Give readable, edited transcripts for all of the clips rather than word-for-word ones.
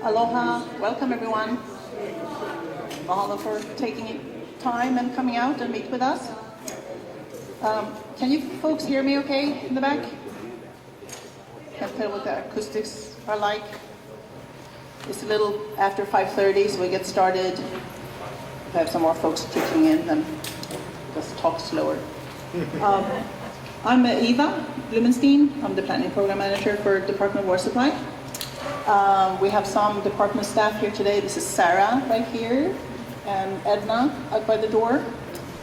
Aloha, welcome everyone. Mahalo for taking time and coming out and meet with us. Can you folks hear me okay in the back? Can't tell what the acoustics are like. It's a little after 5:30, so we get started. We have some more folks trickling in and just talk slower. I'm Eva Blumenstein. I'm the Planning Program Manager for Department of Water Supply. We have some department staff here today. This is Sarah right here, and Edna out by the door.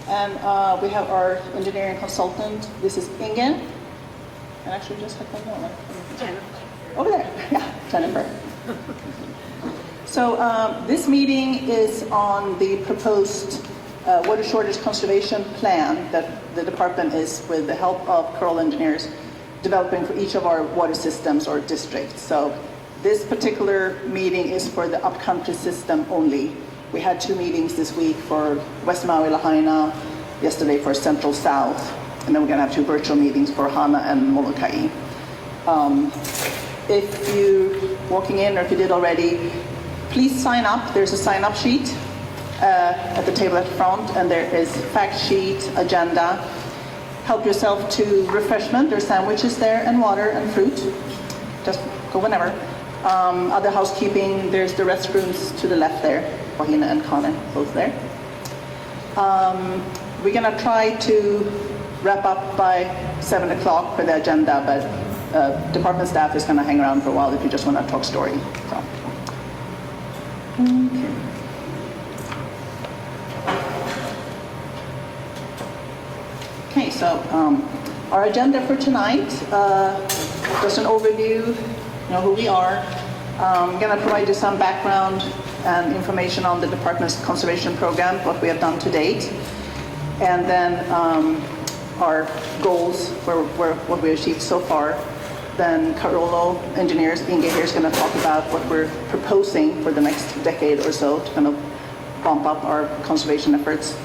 And we have our engineering consultant. This is Inge. And actually just had my one. Jennifer. Over there. Yeah, Jennifer. So this meeting is on the proposed water shortage conservation plan that the department is, with the help of Coral engineers, developing for each of our water systems or districts. So this particular meeting is for the Upcountry system only. We had 2 meetings this week for West Maui, Lahaina, yesterday for Central South, and then we're going to have 2 virtual meetings for Hana and Molokai. If you're walking in, or if you did already, please sign up. There's a sign-up sheet at the table at the front, and there is fact sheet, agenda. Help yourself to refreshment. There's sandwiches there, and water and fruit. Just go whenever. Other housekeeping, there's the restrooms to the left there. Wahina and Kane, both there. We're going to try to wrap up by 7 o'clock for the agenda, but department staff is going to hang around for a while if you just want to talk story. So. Okay, so our agenda for tonight, just an overview, you know who we are. I'm going to provide you some background and information on the department's conservation program, what we have done to date, and then our goals, what we achieved so far. Then Carolo engineers, Inge here, is going to talk about what we're proposing for the next decade or so to kind of bump up our conservation efforts.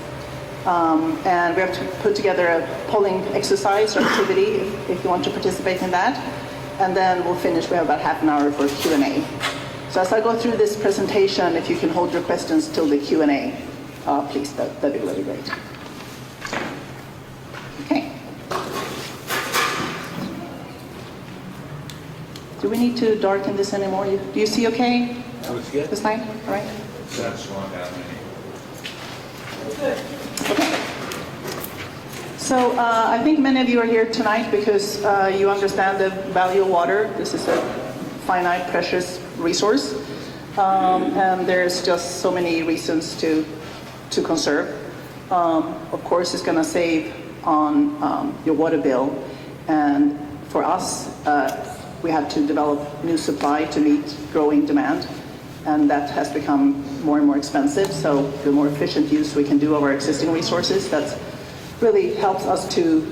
And we have to put together a polling exercise or activity if you want to participate in that. And then we'll finish. We have about half an hour for Q&A. So as I go through this presentation, if you can hold your questions till the Q&A, please, that'd be really great. Okay. Do we need to darken this anymore? Do you see okay? That was good. This time? All right. That's one down. Good. Okay. So I think many of you are here tonight because you understand the value of water. This is a finite, precious resource, and there's just so many reasons to conserve. Of course, it's going to save on your water bill, and for us, we have to develop new supply to meet growing demand, and that has become more and more expensive. So the more efficient use we can do of our existing resources, that really helps us to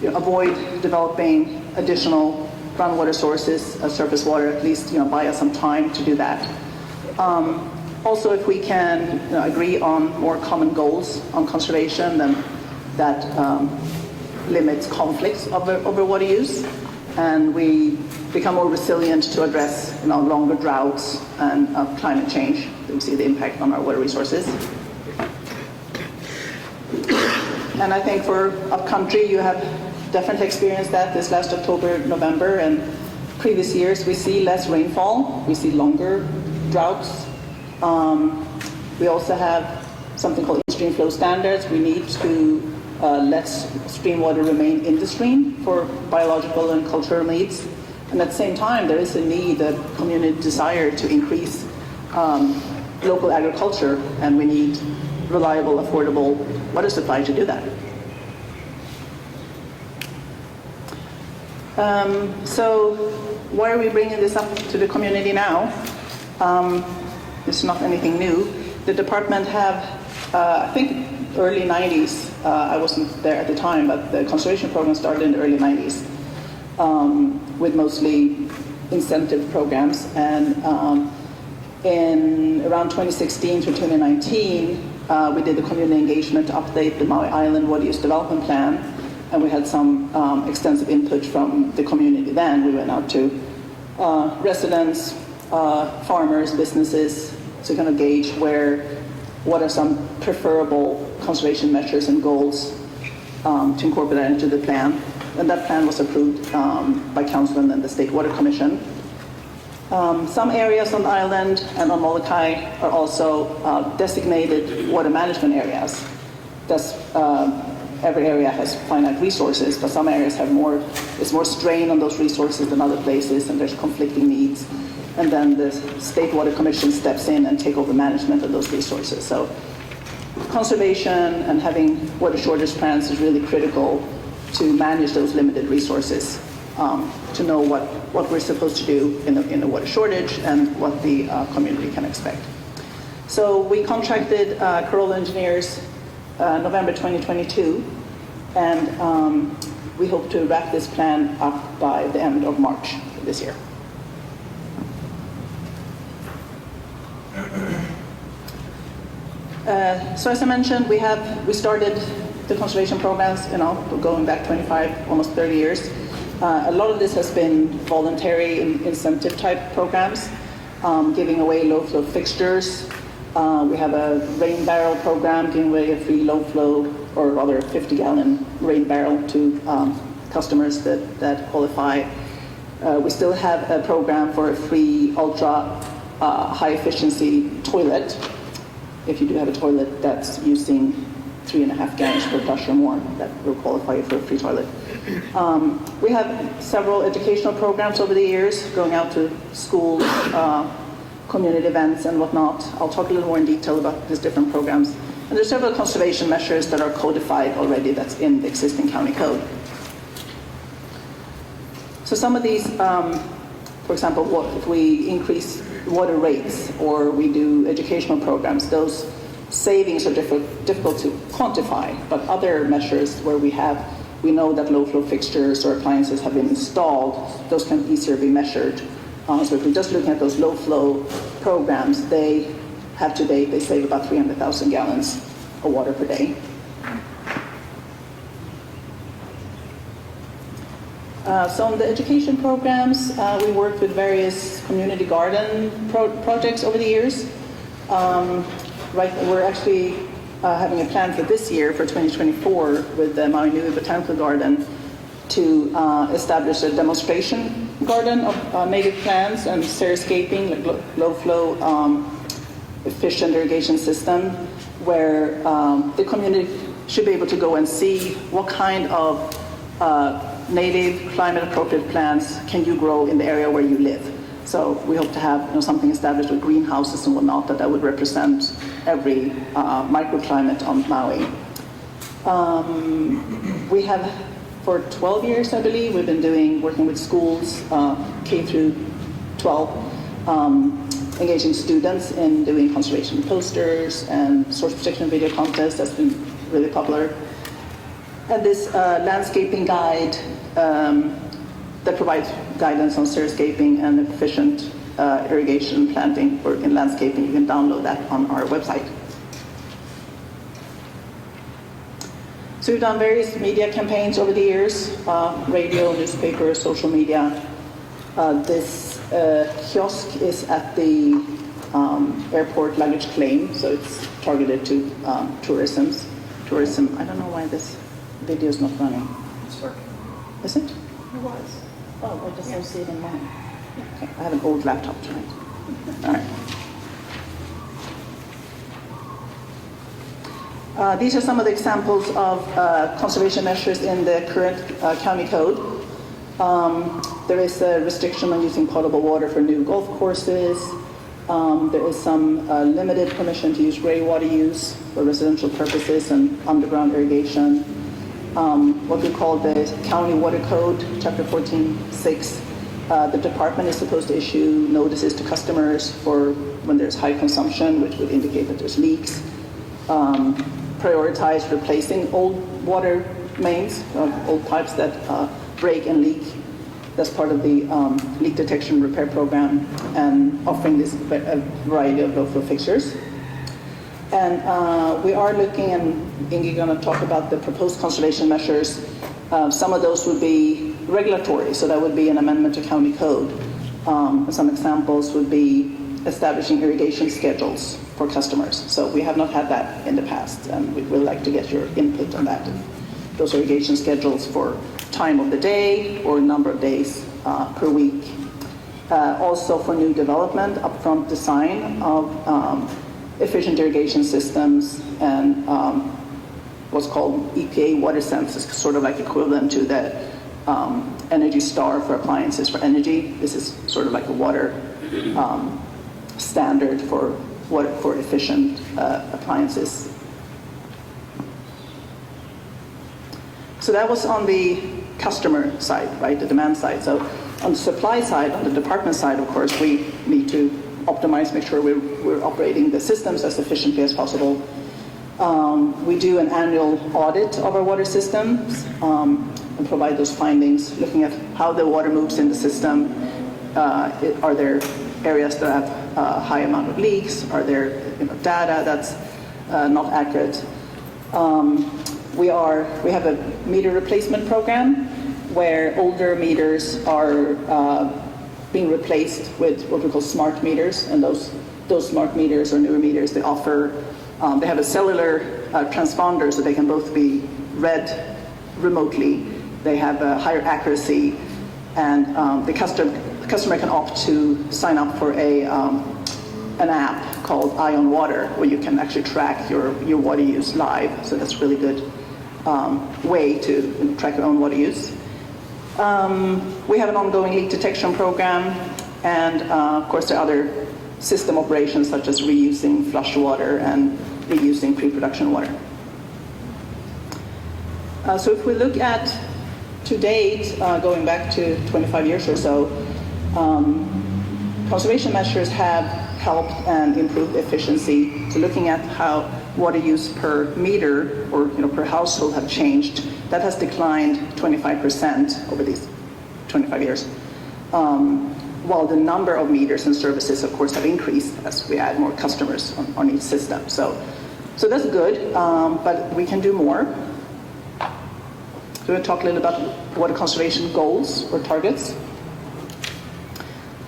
avoid developing additional groundwater sources, surface water, at least buy us some time to do that. Also, if we can agree on more common goals on conservation, then that limits conflicts over water use, and we become more resilient to address longer droughts and climate change. We see the impact on our water resources. And I think for Upcountry, you have definitely experienced that this last October, November, and previous years. We see less rainfall. We see longer droughts. We also have something called in-stream flow standards. We need to let stream water remain in the stream for biological and cultural needs. And at the same time, there is a need, a community desire to increase local agriculture, and we need reliable, affordable water supply to do that. So why are we bringing this up to the community now? It's not anything new. The department have, I think, early 90s, I wasn't there at the time, but the conservation program started in the early 90s with mostly incentive programs. And in around 2016 to 2019, we did the community engagement to update the Maui Island Water Use Development Plan, and we had some extensive input from the community then. We went out to residents, farmers, businesses, to kind of gauge what are some preferable conservation measures and goals to incorporate that into the plan. And that plan was approved by Council and then the State Water Commission. Some areas on the island and on Molokai are also designated water management areas. Every area has finite resources, but some areas have there's more strain on those resources than other places, and there's conflicting needs. And then the State Water Commission steps in and take over management of those resources. So conservation and having water shortage plans is really critical to manage those limited resources, to know what we're supposed to do in a water shortage and what the community can expect. So we contracted Corolla Engineers November 2022, and we hope to wrap this plan up by the end of March this year. So as I mentioned, we started the conservation programs, going back 25, almost 30 years. A lot of this has been voluntary incentive type programs, giving away low flow fixtures. We have a rain barrel program, giving away a free low flow, or rather 50-gallon rain barrel to customers that qualify. We still have a program for a free ultra high efficiency toilet. If you do have a toilet that's using 3.5 gallons per flush or more, that will qualify you for a free toilet. We have several educational programs over the years, going out to schools, community events and whatnot. I'll talk a little more in detail about these different programs. And there's several conservation measures that are codified already that's in the existing county code. So some of these, for example, if we increase water rates or we do educational programs, those savings are difficult to quantify, but other measures where we know that low flow fixtures or appliances have been installed, those can easier be measured. So if we're just looking at those low flow programs, they save about 300,000 gallons of water per day. So in the education programs, we worked with various community garden projects over the years. We're actually having a plan for this year, for 2024, with the Maui Botanical Garden to establish a demonstration garden of native plants and xeriscaping, like low flow efficient irrigation system, where the community should be able to go and see what kind of native climate appropriate plants can you grow in the area where you live. So we hope to have something established with greenhouses and whatnot that would represent every microclimate on Maui. We have, for 12 years, I believe, we've been working with schools, K through 12, engaging students in doing conservation posters and source protection video contests. That's been really popular. And this landscaping guide that provides guidance on xeriscaping and efficient irrigation planting or in landscaping. You can download that on our website. So we've done various media campaigns over the years, radio, newspaper, social media. This kiosk is at the airport luggage claim, so it's targeted to tourism. I don't know why this video is not running. It's working. Is it? It was. Oh, I just don't see it in mine. Okay, I have an old laptop tonight. All right. These are some of the examples of conservation measures in the current county code. There is a restriction on using potable water for new golf courses. There is some limited permission to use greywater use for residential purposes and underground irrigation. What we call the County Water Code, Chapter 14.6. The department is supposed to issue notices to customers for when there's high consumption, which would indicate that there's leaks. Prioritize replacing old water mains, old pipes that break and leak. That's part of the leak detection repair program, and offering this a variety of low flow fixtures. And we are looking, and Inge going to talk about the proposed conservation measures. Some of those would be regulatory, so that would be an amendment to county code. Some examples would be establishing irrigation schedules for customers. So we have not had that in the past, and we would like to get your input on that. Those irrigation schedules for time of the day or number of days per week. Also for new development, upfront design of efficient irrigation systems and what's called EPA water sense is sort of like equivalent to the Energy Star for appliances for energy. This is sort of like a water standard for efficient appliances. So that was on the customer side, right, the demand side. So on the supply side, on the department side, of course, we need to optimize, make sure we're operating the systems as efficiently as possible. We do an annual audit of our water systems and provide those findings, looking at how the water moves in the system. Are there areas that have a high amount of leaks? Are there data that's not accurate? We have a meter replacement program where older meters are being replaced with what we call smart meters, and those smart meters or newer meters, they have a cellular transponder, so they can both be read remotely. They have a higher accuracy, and the customer can opt to sign up for an app called Eye on Water, where you can actually track your water use live. So that's a really good way to track your own water use. We have an ongoing leak detection program, and of course there are other system operations such as reusing flush water and reusing pre-production water. So if we look at to date, going back to 25 years or so, conservation measures have helped and improved efficiency. So looking at how water use per meter or per household have changed, that has declined 25% over these 25 years. While the number of meters and services, of course, have increased as we add more customers on each system. So that's good, but we can do more. So we're going to talk a little about water conservation goals or targets.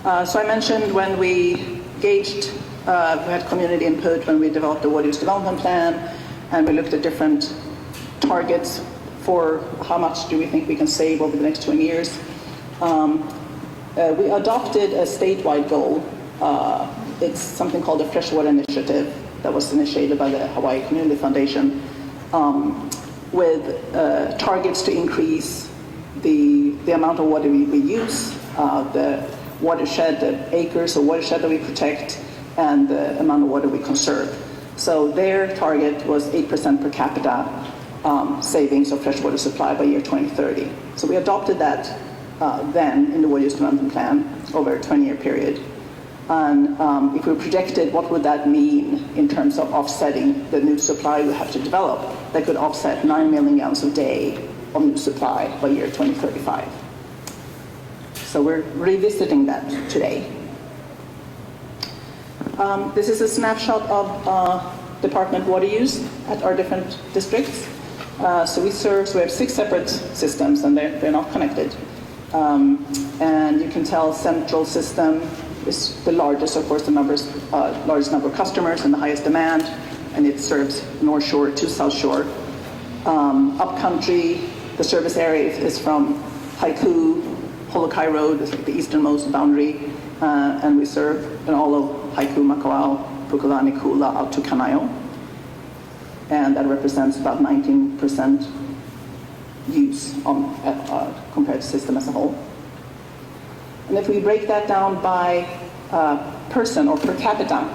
So I mentioned when we gauged, we had community input when we developed the water use development plan, and we looked at different targets for how much do we think we can save over the next 20 years. We adopted a statewide goal. It's something called the Freshwater Initiative that was initiated by the Hawaii Community Foundation, with targets to increase the amount of water we use, the watershed, the acres of watershed that we protect, and the amount of water we conserve. So their target was 8% per capita savings of freshwater supply by year 2030. So we adopted that then in the water use development plan over a 20-year period. And if we projected what would that mean in terms of offsetting the new supply we have to develop, that could offset 9 million gallons a day of new supply by year 2035. So we're revisiting that today. This is a snapshot of department water use at our different districts. So we have 6 separate systems, and they're not connected. And you can tell central system is the largest, of course, the largest number of customers and the highest demand, and it serves North Shore to South Shore. Upcountry, the service area is from Haiku, Holokai Road is like the easternmost boundary, and we serve in all of Haiku, Makawao, Pukulani, Kula, out to Kanaio. And that represents about 19% use compared to the system as a whole. And if we break that down by person or per capita,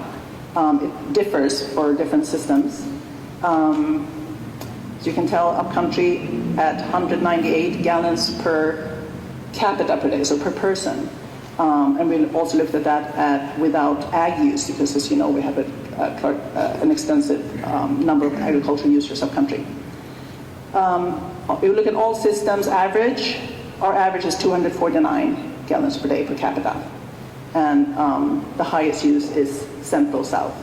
it differs for different systems. So you can tell Upcountry at 198 gallons per capita per day, so per person. And we also looked at that without ag use, because as you know, we have an extensive number of agricultural users Upcountry. If we look at all systems average, our average is 249 gallons per day per capita. And the highest use is Central South.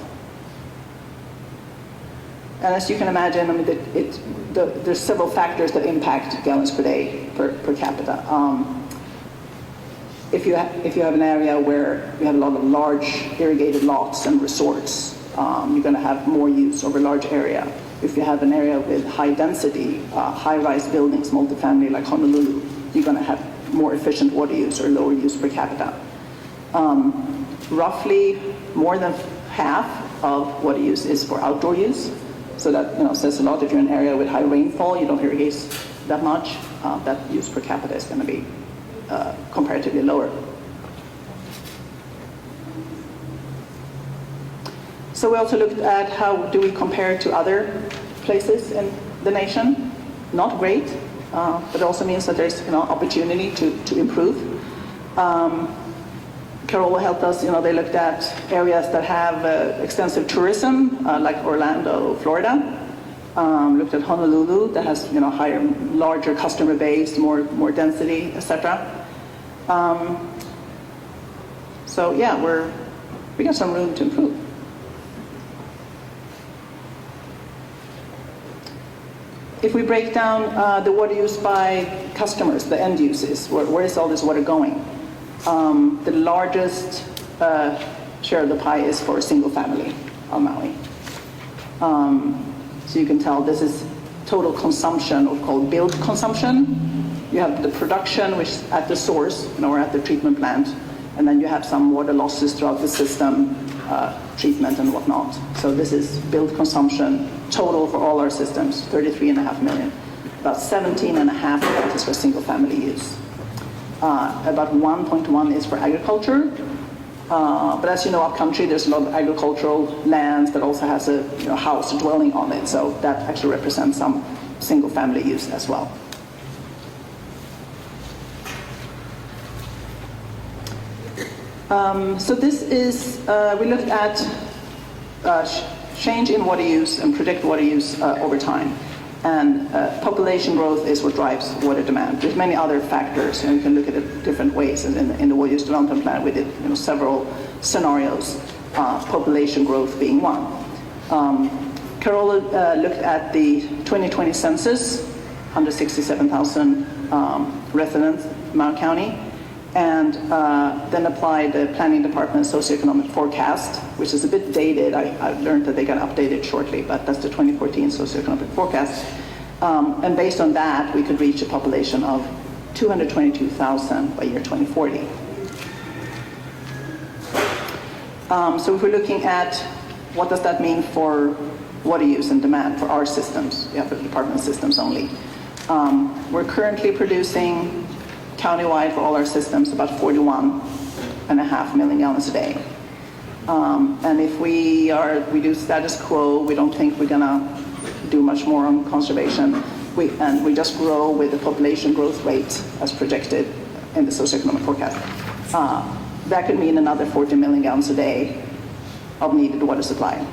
And as you can imagine, I mean, there's several factors that impact gallons per day per capita. if you have an area where you have a lot of large irrigated lots and resorts, you're going to have more use over a large area. If you have an area with high density, high-rise buildings, multifamily like Honolulu, you're going to have more efficient water use or lower use per capita. Roughly more than half of water use is for outdoor use. So that says a lot. If you're in an area with high rainfall, you don't irrigate that much, that use per capita is going to be comparatively lower. So we also looked at how do we compare to other places in the nation. Not great, but it also means that there's opportunity to improve. Carola helped us, they looked at areas that have extensive tourism, like Orlando, Florida. Looked at Honolulu, that has higher, larger customer base, more density, etc. So yeah, we got some room to improve. If we break down the water use by customers, the end uses, where is all this water going? The largest share of the pie is for single family on Maui. So you can tell this is total consumption, or called billed consumption. You have the production, which is at the source, or at the treatment plant, and then you have some water losses throughout the system, treatment and whatnot. So this is billed consumption total for all our systems, 33.5 million. About 17.5 of that is for single family use. About 1.1 is for agriculture. But as you know, upcountry, there's a lot of agricultural lands that also has a house dwelling on it. So that actually represents some single family use as well. So this is, we looked at change in water use and predict water use over time. And population growth is what drives water demand. There's many other factors, and you can look at it different ways. And in the water use development plan, we did several scenarios, population growth being one. Carola looked at the 2020 census, 167,000 residents in Maui County, and then applied the planning department's socioeconomic forecast, which is a bit dated. I learned that they got updated shortly, but that's the 2014 socioeconomic forecast. And based on that, we could reach a population of 222,000 by year 2040. So if we're looking at what does that mean for water use and demand for our systems, for the department systems only. We're currently producing countywide for all our systems about 41.5 million gallons a day. And if we do status quo, we don't think we're gonna do much more on conservation. We just grow with the population growth rate as projected in the socioeconomic forecast. That could mean another 40 million gallons a day of needed water supply.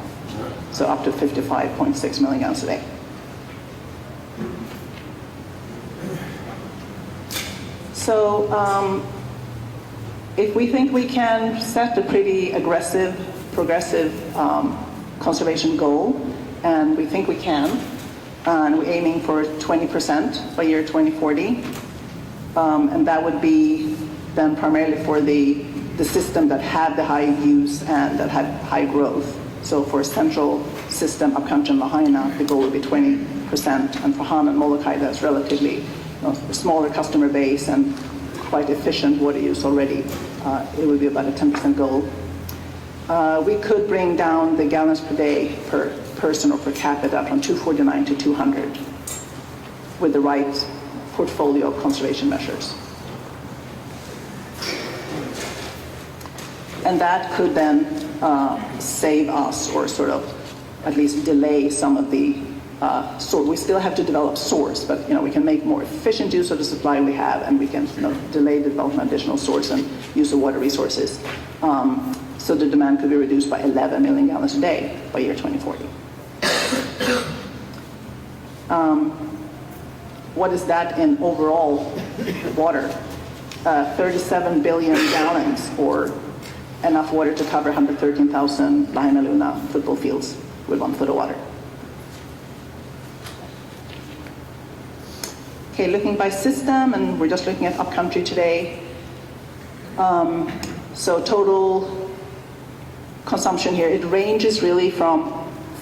So up to 55.6 million gallons a day. So if we think we can set a pretty aggressive, progressive conservation goal, and we think we can, and we're aiming for 20% by year 2040, and that would be then primarily for the system that had the high use and that had high growth. So for a central system, Upcountry and Lahaina, the goal would be 20%, and for Hana and Molokai, that's relatively a smaller customer base and quite efficient water use already. It would be about a 10% goal. We could bring down the gallons per day per person or per capita from 249 to 200 with the right portfolio of conservation measures. And that could then save us, or sort of at least delay some of the we still have to develop source, but we can make more efficient use of the supply we have, and we can delay the development of additional source and use of water resources. So the demand could be reduced by 11 million gallons a day by year 2040. What is that in overall water? 37 billion gallons, or enough water to cover 113,000 Lahaina Luna football fields with 1 foot of water. Okay, looking by system, and we're just looking at Upcountry today. So total consumption here, it ranges really from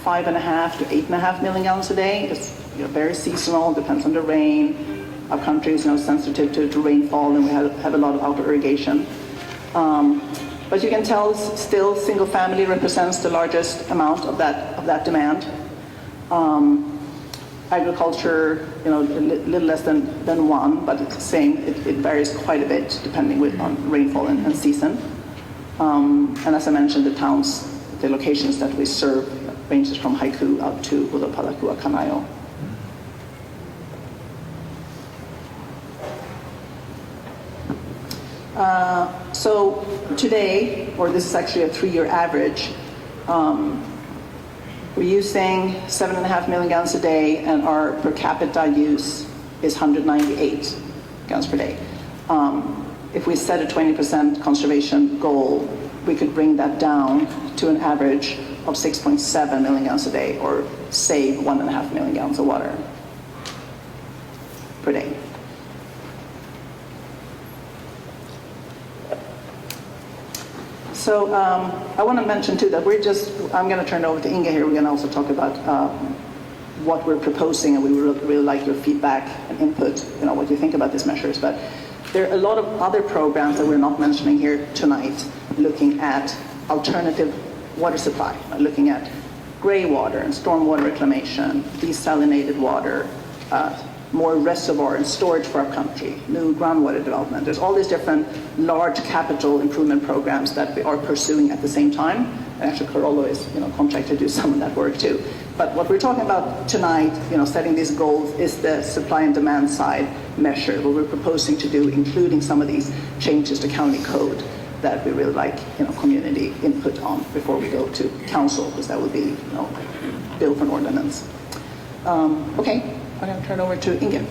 5.5 to 8.5 million gallons a day. It's very seasonal, depends on the rain. Upcountry is sensitive to rainfall, and we have a lot of outdoor irrigation. But you can tell still single family represents the largest amount of that demand. Agriculture, a little less than one, but it's the same. It varies quite a bit depending on rainfall and season. And as I mentioned, the locations that we serve ranges from Haiku up to Ulapalakua, Kanaio. So today, or this is actually a 3-year average, we're using 7.5 million gallons a day, and our per capita use is 198 gallons per day. If we set a 20% conservation goal, we could bring that down to an average of 6.7 million gallons a day, or save 1.5 million gallons of water per day. So I want to mention too that I'm going to turn it over to Inga here. We're going to also talk about what we're proposing, and we would really like your feedback and input, what you think about these measures. But there are a lot of other programs that we're not mentioning here tonight, looking at alternative water supply, looking at gray water and stormwater reclamation, desalinated water, more reservoir and storage for our country, new groundwater development. There's all these different large capital improvement programs that we are pursuing at the same time. And actually, Carollo is contracted to do some of that work too. But what we're talking about tonight, setting these goals, is the supply and demand side measure, what we're proposing to do, including some of these changes to county code that we really like community input on before we go to council, because that would be bill for an ordinance. Okay. I'm going to turn over to Inga.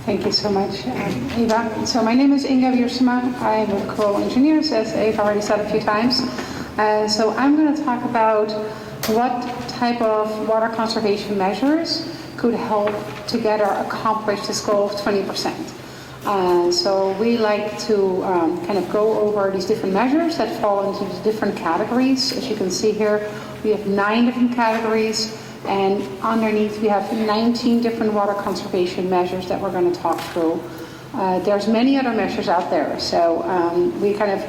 Thank you so much, Eva. So my name is Inga Wiersema. I'm with Coral Engineers, as Eva already said a few times. So I'm going to talk about what type of water conservation measures could help together accomplish this goal of 20%. So we like to kind of go over these different measures that fall into these different categories. As you can see here, we have 9 different categories. And underneath, we have 19 different water conservation measures that we're going to talk through. There's many other measures out there, so we kind of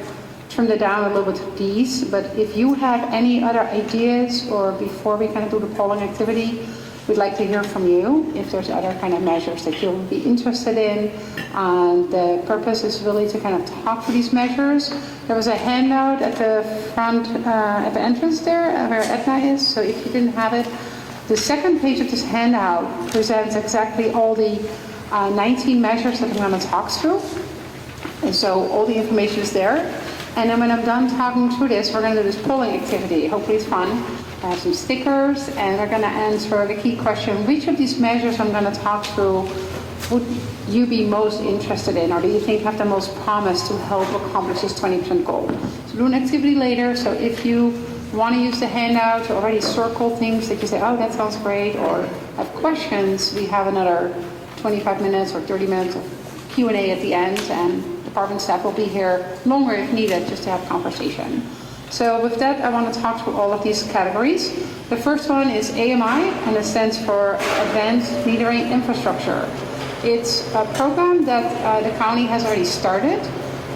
trimmed it down a little bit to these. But if you have any other ideas, or before we kind of do the polling activity, we'd like to hear from you if there's other kind of measures that you'll be interested in. The purpose is really to kind of talk through these measures. There was a handout at the front, at the entrance there, where Edna is, so if you didn't have it, the second page of this handout presents exactly all the 19 measures that I'm going to talk through. And so all the information is there. And then when I'm done talking through this, we're going to do this polling activity. Hopefully it's fun. I have some stickers, and we're going to answer the key question: which of these measures I'm going to talk through would you be most interested in, or do you think have the most promise to help accomplish this 20% goal? So do an activity later. So if you want to use the handout to already circle things that you say, oh, that sounds great, or have questions, we have another 25 minutes or 30 minutes of Q&A at the end, and department staff will be here longer if needed just to have conversation. So with that, I want to talk through all of these categories. The first one is AMI, and it stands for Advanced Metering Infrastructure. It's a program that the county has already started,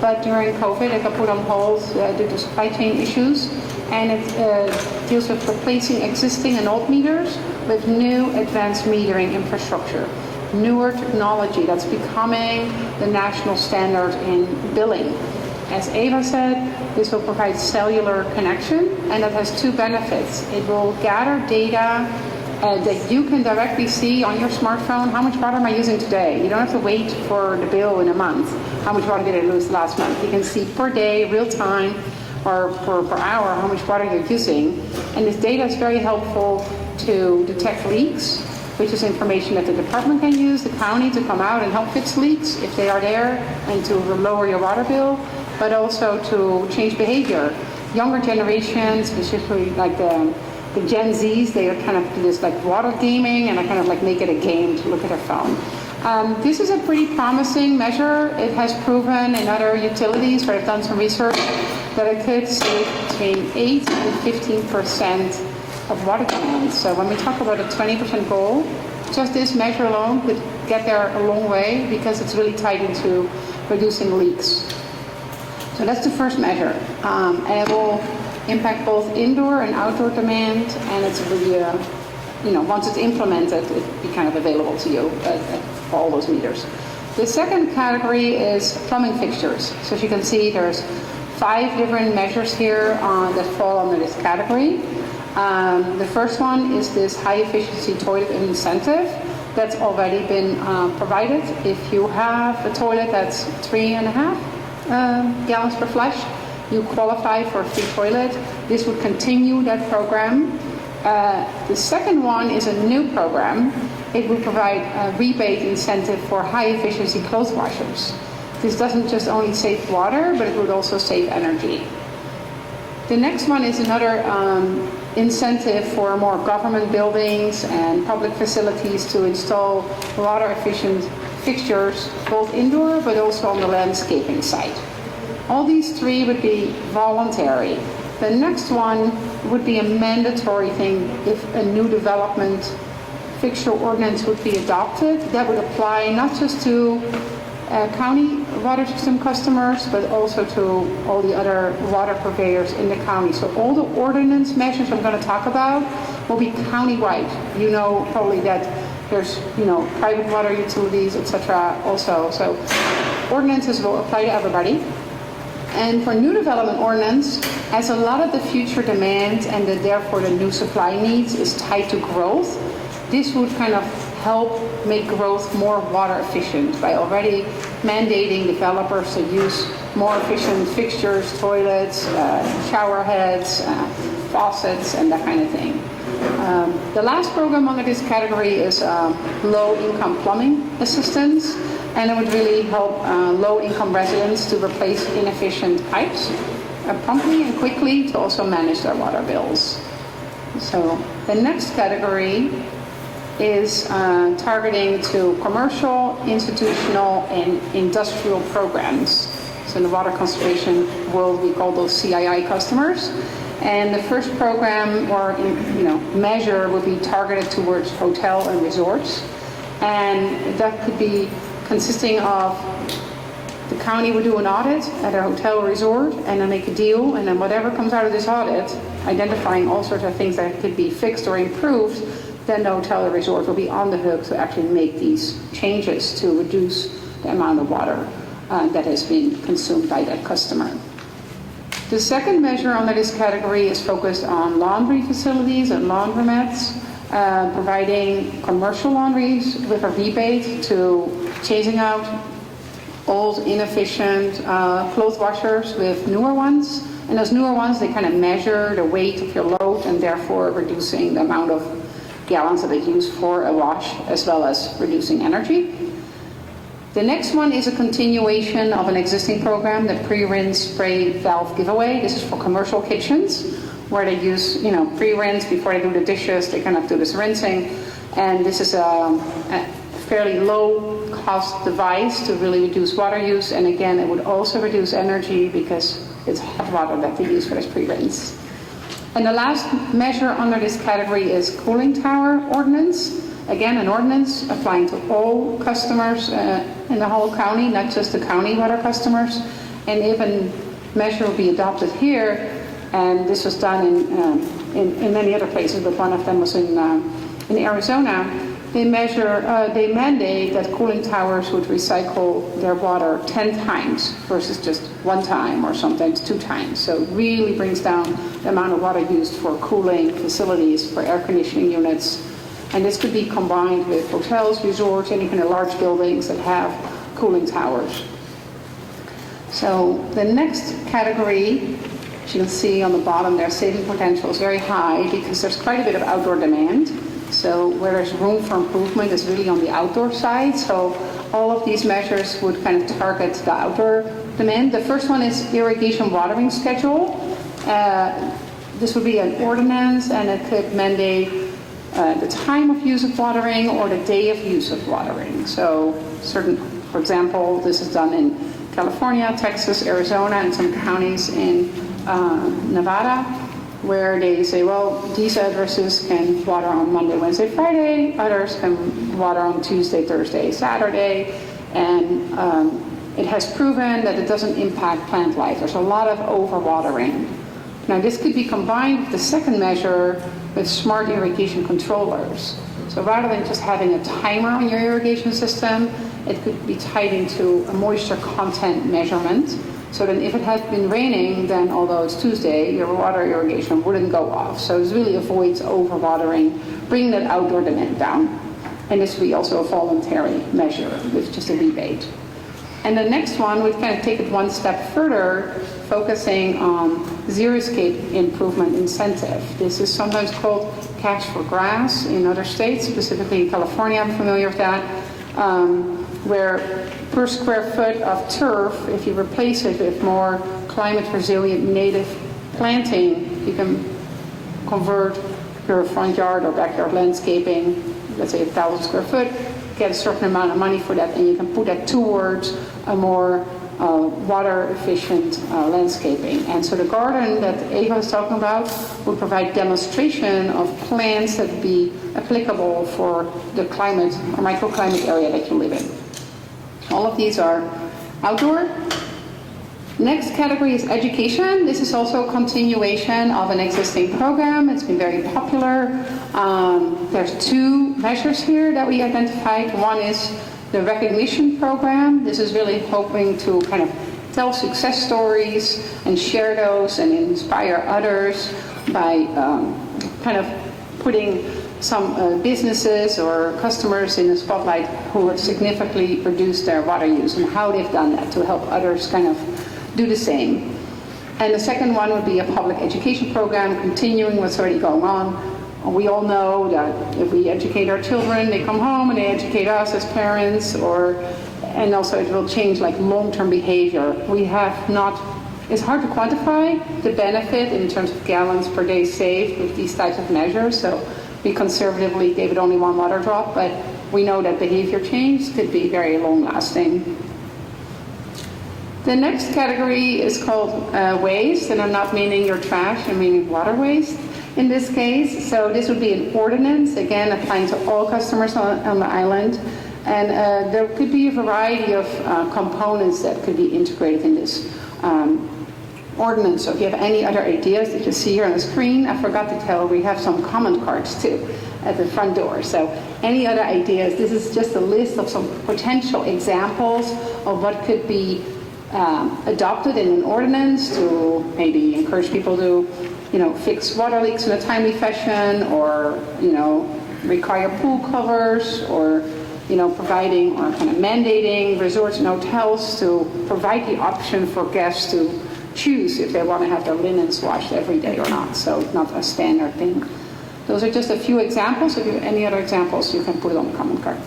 but during COVID it got put on hold due to supply chain issues. And it deals with replacing existing and old meters with new advanced metering infrastructure, newer technology that's becoming the national standard in billing. As Eva said, this will provide cellular connection, and that has 2 benefits. It will gather data that you can directly see on your smartphone. How much water am I using today? You don't have to wait for the bill in a month. How much water did I lose last month? You can see per day, real time, or per hour, how much water you're using. And this data is very helpful to detect leaks, which is information that the department can use, the county, to come out and help fix leaks if they are there, and to lower your water bill, but also to change behavior. Younger generations, specifically like the Gen Zs, they are kind of do this like water gaming, and I kind of like make it a game to look at their phone. This is a pretty promising measure. It has proven in other utilities where I've done some research that it could save between 8 and 15% of water demand. So when we talk about a 20% goal, just this measure alone could get there a long way because it's really tied into reducing leaks. So that's the first measure, and it will impact both indoor and outdoor demand, and it's really, once it's implemented, it'll be kind of available to you for all those meters. The second category is plumbing fixtures. So as you can see, there's 5 different measures here that fall under this category. The first one is this high efficiency toilet incentive that's already been provided. If you have a toilet that's 3.5 gallons per flush, you qualify for a free toilet. This would continue that program. The second one is a new program. It will provide a rebate incentive for high efficiency clothes washers. This doesn't just only save water, but it would also save energy. The next one is another incentive for more government buildings and public facilities to install water efficient fixtures, both indoor but also on the landscaping side. All these 3 would be voluntary. The next one would be a mandatory thing if a new development fixture ordinance would be adopted. That would apply not just to county water system customers, but also to all the other water purveyors in the county. So all the ordinance measures I'm going to talk about will be countywide. You know probably that there's private water utilities, etc. also. So ordinances will apply to everybody. And for new development ordinance, as a lot of the future demand and therefore the new supply needs is tied to growth, this would kind of help make growth more water efficient by already mandating developers to use more efficient fixtures, toilets, shower heads, faucets, and that kind of thing. The last program under this category is low-income plumbing assistance, and it would really help low-income residents to replace inefficient pipes promptly and quickly to also manage their water bills. So the next category is targeting to commercial, institutional, and industrial programs. So in the water conservation world, we call those CII customers. And the first program or measure would be targeted towards hotel and resorts. And that could be consisting of the county would do an audit at a hotel or resort and then make a deal, and then whatever comes out of this audit, identifying all sorts of things that could be fixed or improved, then the hotel or resort will be on the hook to actually make these changes to reduce the amount of water that has been consumed by that customer. The second measure under this category is focused on laundry facilities and laundromats, providing commercial laundries with a rebate to chasing out old, inefficient clothes washers with newer ones. And those newer ones, they kind of measure the weight of your load and therefore reducing the amount of gallons that they use for a wash, as well as reducing energy. The next one is a continuation of an existing program, the pre-rinse spray valve giveaway. This is for commercial kitchens, where they use, pre-rinse before they do the dishes. They kind of do this rinsing, and this is a fairly low-cost device to really reduce water use. And again, it would also reduce energy because it's hot water that they use for this pre-rinse. And the last measure under this category is cooling tower ordinance. Again, an ordinance applying to all customers in the whole county, not just the county water customers. And if a measure will be adopted here, and this was done in many other places, but one of them was in Arizona, they mandate that cooling towers would recycle their water 10 times versus just 1 time or sometimes 2 times. So it really brings down the amount of water used for cooling facilities, for air conditioning units. And this could be combined with hotels, resorts, any kind of large buildings that have cooling towers. So the next category, as you can see on the bottom there, saving potential is very high because there's quite a bit of outdoor demand. So where there's room for improvement is really on the outdoor side. So all of these measures would kind of target the outdoor demand. The first one is irrigation watering schedule. This would be an ordinance, and it could mandate the time of use of watering or the day of use of watering. So for example, this is done in California, Texas, Arizona, and some counties in Nevada, where they say, well, these addresses can water on Monday, Wednesday, Friday, others can water on Tuesday, Thursday, Saturday, and it has proven that it doesn't impact plant life. There's a lot of overwatering. Now, this could be combined with the second measure with smart irrigation controllers. So rather than just having a timer on your irrigation system, it could be tied into a moisture content measurement. So then if it has been raining, then although it's Tuesday, your water irrigation wouldn't go off. So this really avoids overwatering, bringing that outdoor demand down. And this will be also a voluntary measure with just a rebate. And the next one, we kind of take it one step further, focusing on xeriscape improvement incentive. This is sometimes called cash for grass in other states, specifically in California, I'm familiar with that, where per square foot of turf, if you replace it with more climate resilient native planting, you can convert your front yard or backyard landscaping, let's say 1,000 square foot, get a certain amount of money for that, and you can put that towards a more water efficient landscaping. And so the garden that Eva was talking about would provide demonstration of plants that would be applicable for the climate or microclimate area that you live in. All of these are outdoor. Next category is education. This is also a continuation of an existing program. It's been very popular. There's two measures here that we identified. One is the recognition program. This is really hoping to kind of tell success stories and share those and inspire others by kind of putting some businesses or customers in the spotlight who have significantly reduced their water use and how they've done that to help others kind of do the same. And the second one would be a public education program, continuing what's already going on. We all know that if we educate our children, they come home and they educate us as parents, and also it will change like long-term behavior. It's hard to quantify the benefit in terms of gallons per day saved with these types of measures. So we conservatively gave it only one water drop, but we know that behavior change could be very long-lasting. The next category is called waste, and I'm not meaning your trash, I'm meaning water waste in this case. So this would be an ordinance, again applying to all customers on the island. And there could be a variety of components that could be integrated in this ordinance. So if you have any other ideas that you see here on the screen, I forgot to tell, we have some comment cards too at the front door. So any other ideas, this is just a list of some potential examples of what could be adopted in an ordinance to maybe encourage people to, fix water leaks in a timely fashion, or, require pool covers, or, providing or kind of mandating resorts and hotels to provide the option for guests to choose if they want to have their linens washed every day or not. So it's not a standard thing. Those are just a few examples. If you have any other examples, you can put it on the comment card.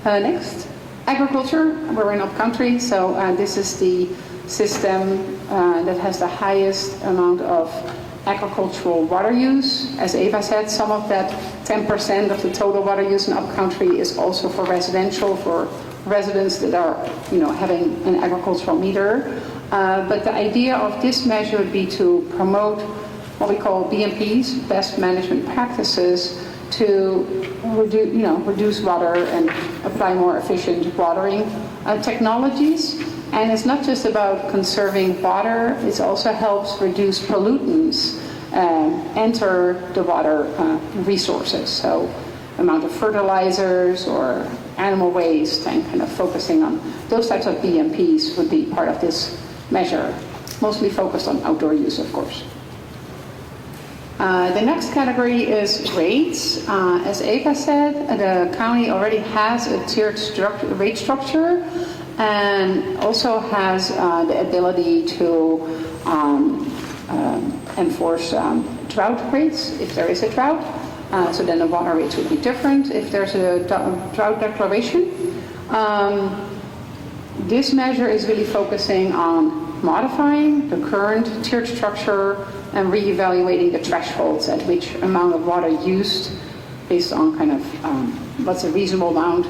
Next. Agriculture, we're in Upcountry, so this is the system that has the highest amount of agricultural water use. As Eva said, some of that 10% of the total water use in Upcountry is also for residential, for residents that are having an agricultural meter. But the idea of this measure would be to promote what we call BMPs, best management practices, to reduce water and apply more efficient watering technologies. And it's not just about conserving water, it also helps reduce pollutants enter the water resources. So amount of fertilizers or animal waste, and kind of focusing on those types of BMPs would be part of this measure, mostly focused on outdoor use, of course. The next category is rates. As Eva said, the county already has a tiered rate structure and also has the ability to enforce drought rates if there is a drought. So then the water rates would be different if there's a drought declaration. This measure is really focusing on modifying the current tiered structure and reevaluating the thresholds at which amount of water used based on kind of what's a reasonable amount.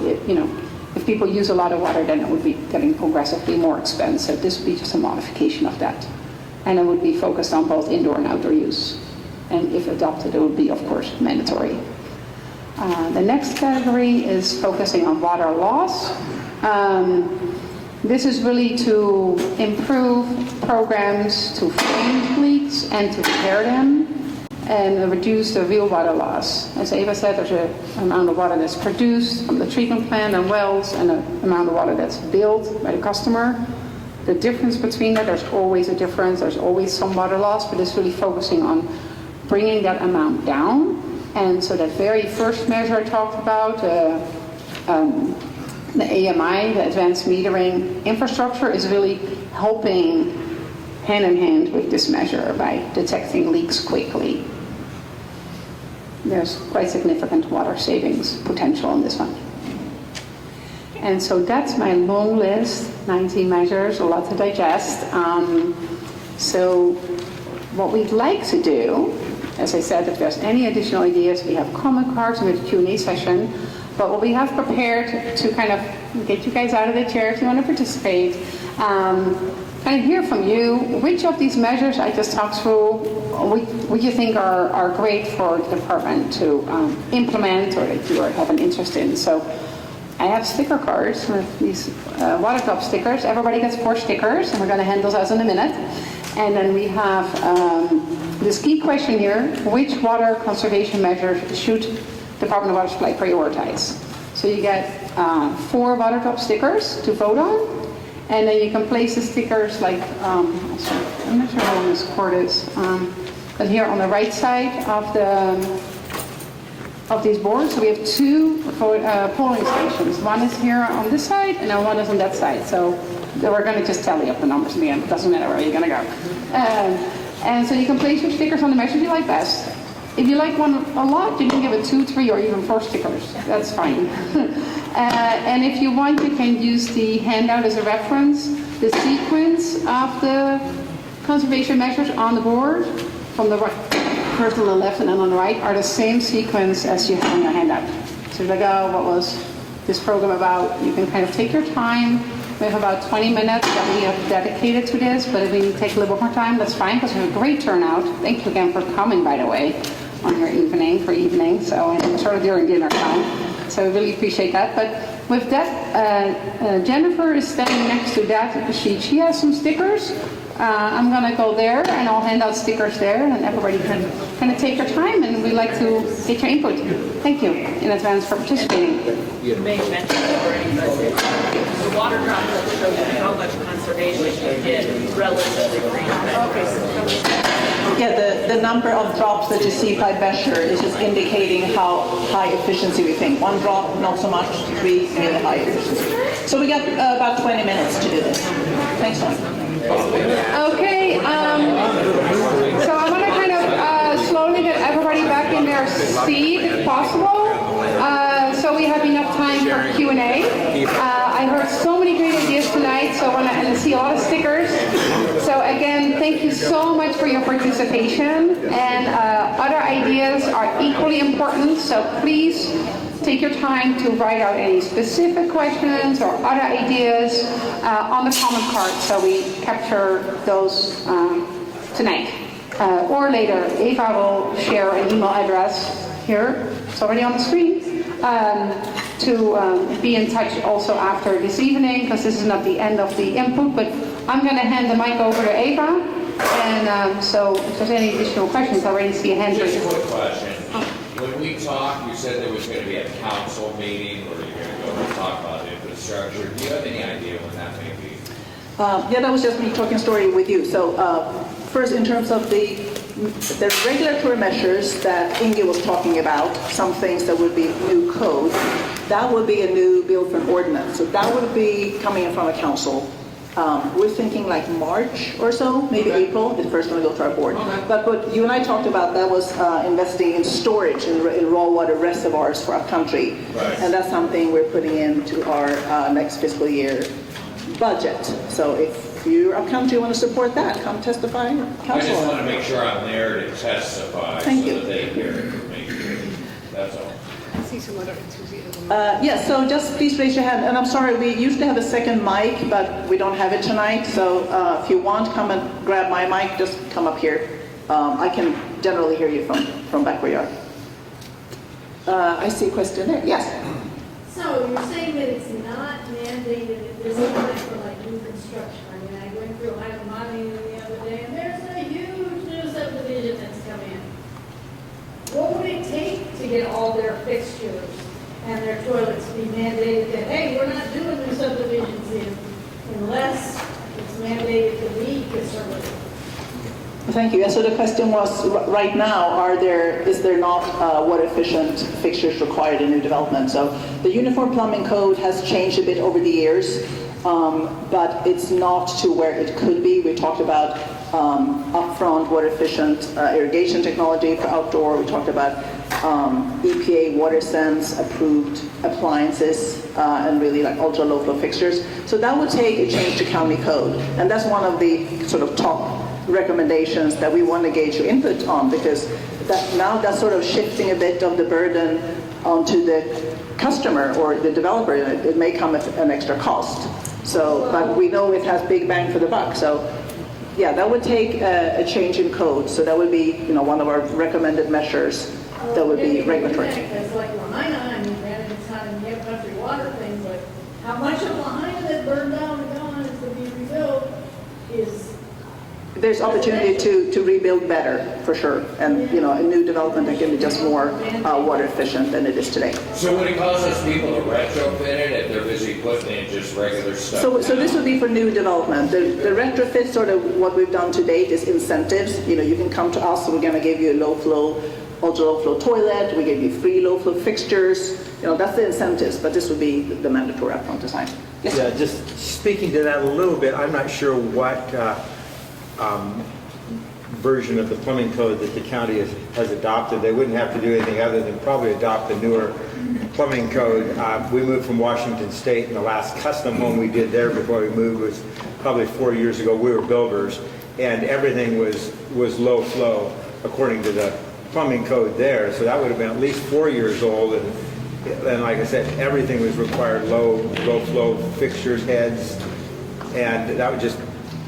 If people use a lot of water, then it would be getting progressively more expensive. This would be just a modification of that. And it would be focused on both indoor and outdoor use. And if adopted, it would be, of course, mandatory. The next category is focusing on water loss. This is really to improve programs to find leaks and to repair them and reduce the real water loss. As Eva said, there's an amount of water that's produced from the treatment plant and wells and an amount of water that's billed by the customer. The difference between that, there's always a difference, there's always some water loss, but it's really focusing on bringing that amount down. And so that very first measure I talked about, the AMI, the Advanced Metering Infrastructure, is really helping hand in hand with this measure by detecting leaks quickly. There's quite significant water savings potential in this one. And so that's my long list, 19 measures, a lot to digest. So what we'd like to do, as I said, if there's any additional ideas, we have comment cards and we have a Q&A session. But what we have prepared to kind of get you guys out of the chair if you want to participate, kind of hear from you which of these measures I just talked through would you think are great for the department to implement or that you have an interest in. So I have sticker cards with these water drop stickers. Everybody gets 4 stickers, and we're going to hand those out in a minute. And then we have this key question here: which water conservation measures should Department of Water Supply prioritize? So you get 4 water drop stickers to vote on, and then you can place the stickers like, I'm not sure how long this cord is, but here on the right side of these boards. So we have 2 polling stations. One is here on this side, and then one is on that side. So we're going to just tally up the numbers in the end. It doesn't matter where you're going to go. And so you can place your stickers on the measures you like best. If you like one a lot, you can give it 2, 3, or even 4 stickers. That's fine. And if you want, you can use the handout as a reference. The sequence of the conservation measures on the board, from the first on the left and then on the right, are the same sequence as you have on your handout. So you're like, oh, what was this program about? You can kind of take your time. We have about 20 minutes that we have dedicated to this, but if we take a little more time, that's fine, because we have a great turnout. Thank you again for coming, by the way, on your evening, so and sort of during dinner time. So we really appreciate that. But with that, Jennifer is standing next to that sheet. She has some stickers. I'm going to go there, and I'll hand out stickers there, and everybody can kind of take their time, and we'd like to get your input. Thank you in advance for participating. You may mention already, but the water drop shows how much conservation you did relative to green. Yeah, the number of drops that you see by measure is just indicating how high efficiency we think. 1 drop, not so much, 3, really high efficiency. So we got about 20 minutes to do this. Thanks, Tony. Okay, so I want to kind of slowly get everybody back in their seat if possible, so we have enough time for Q&A. I heard so many great ideas tonight, so I want to see a lot of stickers. So again, thank you so much for your participation, and other ideas are equally important, so please take your time to write out any specific questions or other ideas on the comment card, so we capture those tonight. Or later, Eva will share an email address here, it's already on the screen, to be in touch also after this evening, because this is not the end of the input, but I'm going to hand the mic over to Eva, and so if there's any additional questions, I already see a hand raised. Just a quick question. When we talked, you said there was going to be a council meeting where you're going to go and talk about infrastructure. Do you have any idea when that may be? Yeah, that was just me talking story with you. So first, in terms of the regulatory measures that Inge was talking about, some things that would be new code, that would be a new bill for an ordinance. So that would be coming in front of council. We're thinking like March or so, maybe April, is first going to go to our board. But what you and I talked about, that was investing in storage in raw water reservoirs for Upcountry. Right. And that's something we're putting into our next fiscal year budget. So if if you're Upcountry, you want to support that, come testify, I just counsel. want to make sure I'm there to testify so Thank you. that they hear it from me. That's all. Yes, so just please raise your hand. And I'm sorry, we usually have a second mic, but we don't have it tonight. So if you want, come and grab my mic, just come up here. I can generally hear you from back where you are. I see a question there. Yes. So you're saying that it's not mandated at this time for like new construction? I mean, I went through Maui the other day, and there's a huge new subdivision that's come in. What would it take to get all their fixtures and their toilets to be mandated that, hey, we're not doing new subdivisions unless it's mandated to be conservative? Thank you. Yeah, so the question was, right now, is there not water-efficient fixtures required in new development? So the Uniform Plumbing Code has changed a bit over the years, but it's not to where it could be. We talked about upfront water-efficient irrigation technology for outdoor. We talked about EPA WaterSense approved appliances and really like ultra-low flow fixtures. So that would take a change to county code, and that's one of the sort of top recommendations that we want to gauge your input on, because that's sort of shifting a bit of the burden onto the customer or the developer. It may come at an extra cost. So, but we know it has big bang for the buck. So, yeah, that would take a change in code. So that would be, one of our recommended measures. That would be regulatory. Because like Lahaina, I mean, granted it's not in the Upcountry water thing, but how much of Lahaina that burned down and gone is to be rebuilt is. There's opportunity to rebuild better, for sure. And, a new development that can be just more water efficient than it is today. So would it causes people to retrofit it if they're busy putting in just regular stuff? So this would be for new development. The retrofit, sort of what we've done to date, is incentives. You can come to us, we're going to give you a low flow, ultra low flow toilet, we give you free low flow fixtures. That's the incentives, but this would be the mandatory upfront design. Yes, Yeah, just speaking to that a little bit, I'm not sure what version of the plumbing code that the county has adopted. They wouldn't have to do anything other than probably adopt the newer plumbing code. We moved from Washington State, and the last custom home we did there before we moved was probably 4 years ago. We were builders, and everything was low flow according to the plumbing code there. So that would have been at least 4 years old, and like I said, everything was required low flow fixtures, heads, and that was just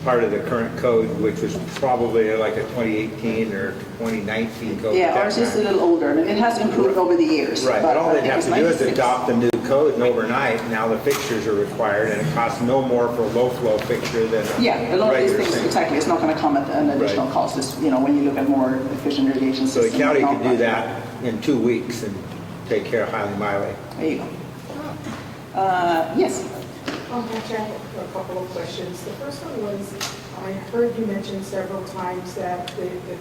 part of the current code, which was probably like a 2018 or 2019 code. Yeah, ours is a little older. I mean, it has improved over the years. Right, but all I they'd think have it's to do is 96. adopt the new code, and overnight, now the fixtures are required, and it costs no more for a low flow fixture than Yeah, a a lot of these regular things, thing. exactly, it's not going to come at an additional Right. cost. It's, when you look at more efficient irrigation So systems. the county and all could do that in 2 weeks and take care of Highland Maui. There you go. Yes. Actually, I have a couple of questions. The first one was, I heard you mention several times that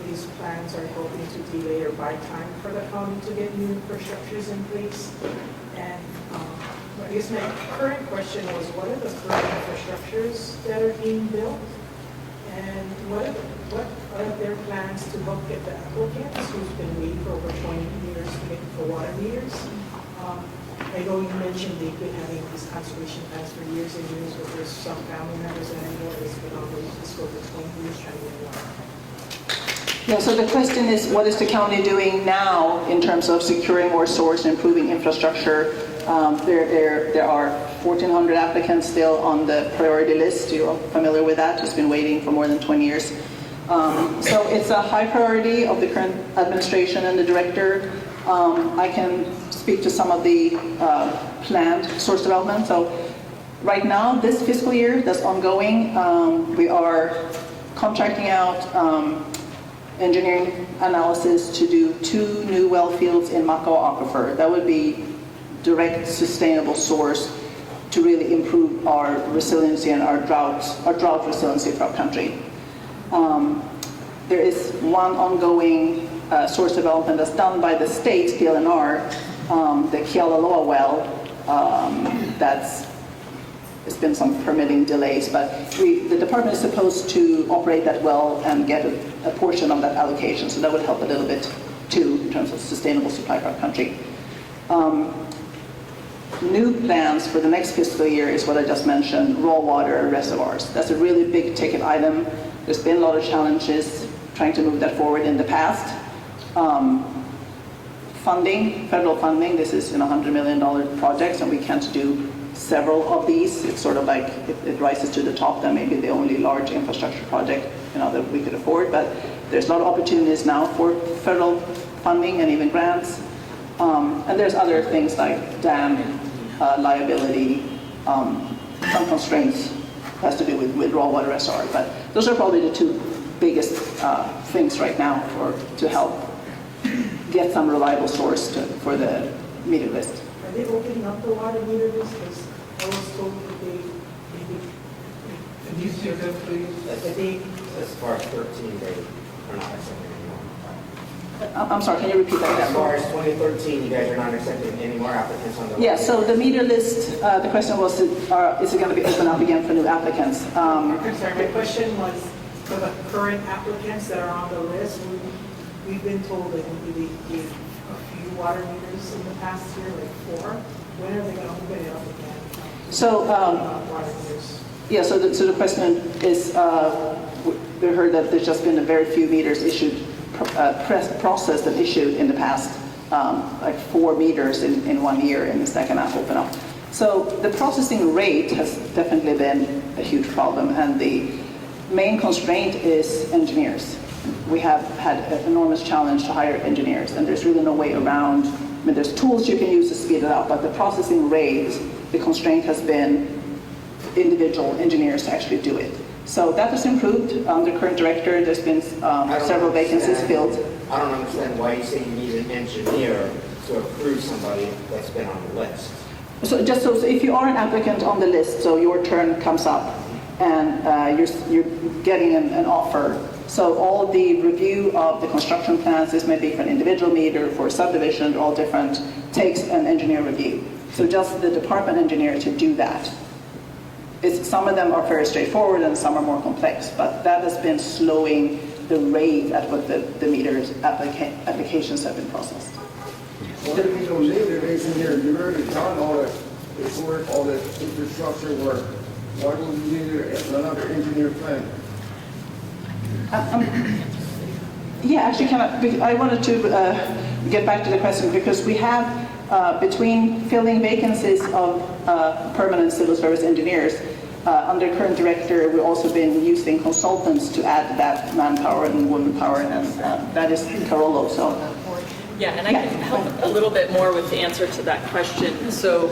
these plans are hoping to delay or buy time for the county to get new infrastructures in place. And I guess my current question was, what are the current infrastructures that are being built? And what are their plans to help get the applicants who's been waiting for over 20 years to get the water meters? I know you mentioned they've been having these conservation plans for years and years, but there's some family members that I know that's been on this for over 20 years trying to get water. Yeah, so the question is, what is the county doing now in terms of securing more source, improving infrastructure? There are 1,400 applicants still on the priority list. You're familiar with that? Who's been waiting for more than 20 years. So it's a high priority of the current administration and the director. I can speak to some of the planned source development. So right now, this fiscal year that's ongoing, we are contracting out engineering analysis to do 2 new well fields in Maui Aquifer. That would be direct sustainable source to really improve our resiliency and our drought resiliency for Upcountry. There is one ongoing source development that's done by the state, PLNR, the Kealaloa well. It's been some permitting delays, but the department is supposed to operate that well and get a portion of that allocation, so that would help a little bit too in terms of sustainable supply for our country. new plans for the next fiscal year is what I just mentioned, raw water reservoirs. That's a really big ticket item. There's been a lot of challenges trying to move that forward in the past. Funding, federal funding, this is an $100 million project, and we can't do several of these. It's sort of like it rises to the top, then maybe the only large infrastructure project that we could afford. But there's a lot of opportunities now for federal funding and even grants. And there's other things like dam liability, some constraints has to do with raw water reservoir. But those are probably the two biggest things right now to help get some reliable source for the meter list. Are they opening up the water meter list? Because I was told that they Can you say that, please? I think as far as 13, they are not accepting anymore. I'm sorry, can you repeat that? As far as 2013, you guys are not accepting any more applicants on the Yeah, so the meter list, the question was, is it going to be open up again for new applicants? I'm sorry, my question was, for the current applicants that are on the list, we've been told that we gave a few water meters in the past year, like 4. When are they going to open it up again? So, Water meters. yeah, so the question is, we heard that there's just been a very few meters issued, processed and issued in the past, like 4 meters in 1 year, and it's not going to open up. So the processing rate has definitely been a huge problem, and the main constraint is engineers. We have had an enormous challenge to hire engineers, and there's really no way around. I mean, there's tools you can use to speed it up, but the processing rate, the constraint has been individual engineers to actually do it. So that has improved. Under current director, there's been several vacancies filled. I don't understand why you say you need an engineer to approve somebody that's been on the list. So just so if you are an applicant on the list, so your turn comes up, and you're getting an offer. So all the review of the construction plans, this may be for an individual meter, for a subdivision, all different, takes an engineer review. So just the department engineer to do that. Some of them are very straightforward and some are more complex, but that has been slowing the rate at what the meters applications have been processed. Why do you don't need an engineer? You've already done all the work, all the infrastructure work. Why would you need another engineer plan? Yeah, actually, I wanted to get back to the question, because we have, between filling vacancies of permanent civil service engineers, under current director, we've also been using consultants to add that manpower and womanpower, and that is Carolo. So, Yeah, and I can help a little bit more with the answer to that question. So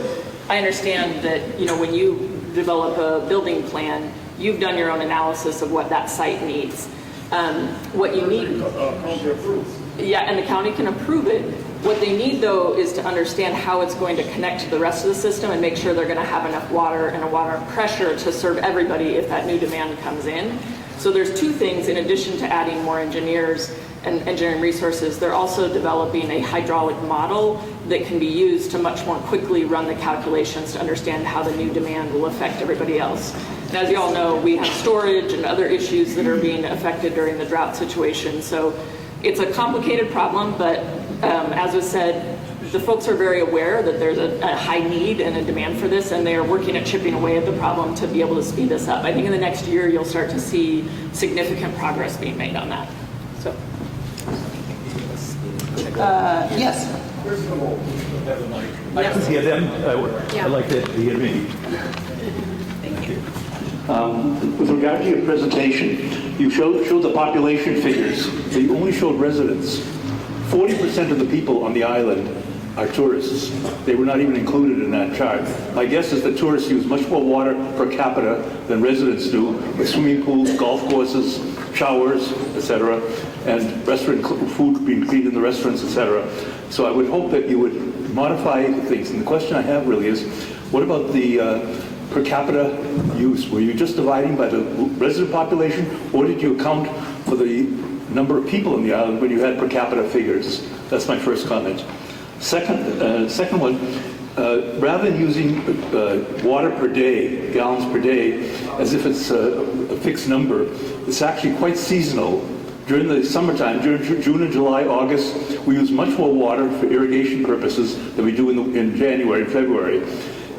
I understand that, when you develop a building plan, you've done your own analysis of what that site needs. What you need, yeah, and the county can approve it. What they need, though, is to understand how it's going to connect to the rest of the system and make sure they're going to have enough water and a water pressure to serve everybody if that new demand comes in. So there's 2 things in addition to adding more engineers and engineering resources. They're also developing a hydraulic model that can be used to much more quickly run the calculations to understand how the new demand will affect everybody else. And as you all know, we have storage and other issues that are being affected during the drought situation. So it's a complicated problem, but as was said, the folks are very aware that there's a high need and a demand for this, and they are working at chipping away at the problem to be able to speed this up. I think in the next year, you'll start to see significant progress being made on that. So, yes. First of all, I can hear them. I'd like to hear me. thank you. With regard to your presentation, you showed the population figures, but you only showed residents. 40% of the people on the island are tourists. They were not even included in that chart. My guess is that tourists use much more water per capita than residents do, with swimming pools, golf courses, showers, etc., and restaurant food being cleaned in the restaurants, etc. So I would hope that you would modify things. And the question I have really is, what about the per capita use? Were you just dividing by the resident population, or did you account for the number of people on the island when you had per capita figures? That's my first comment. Second one, rather than using water per day, gallons per day, as if it's a fixed number, it's actually quite seasonal. During the summertime, during June and July, August, we use much more water for irrigation purposes than we do in January and February.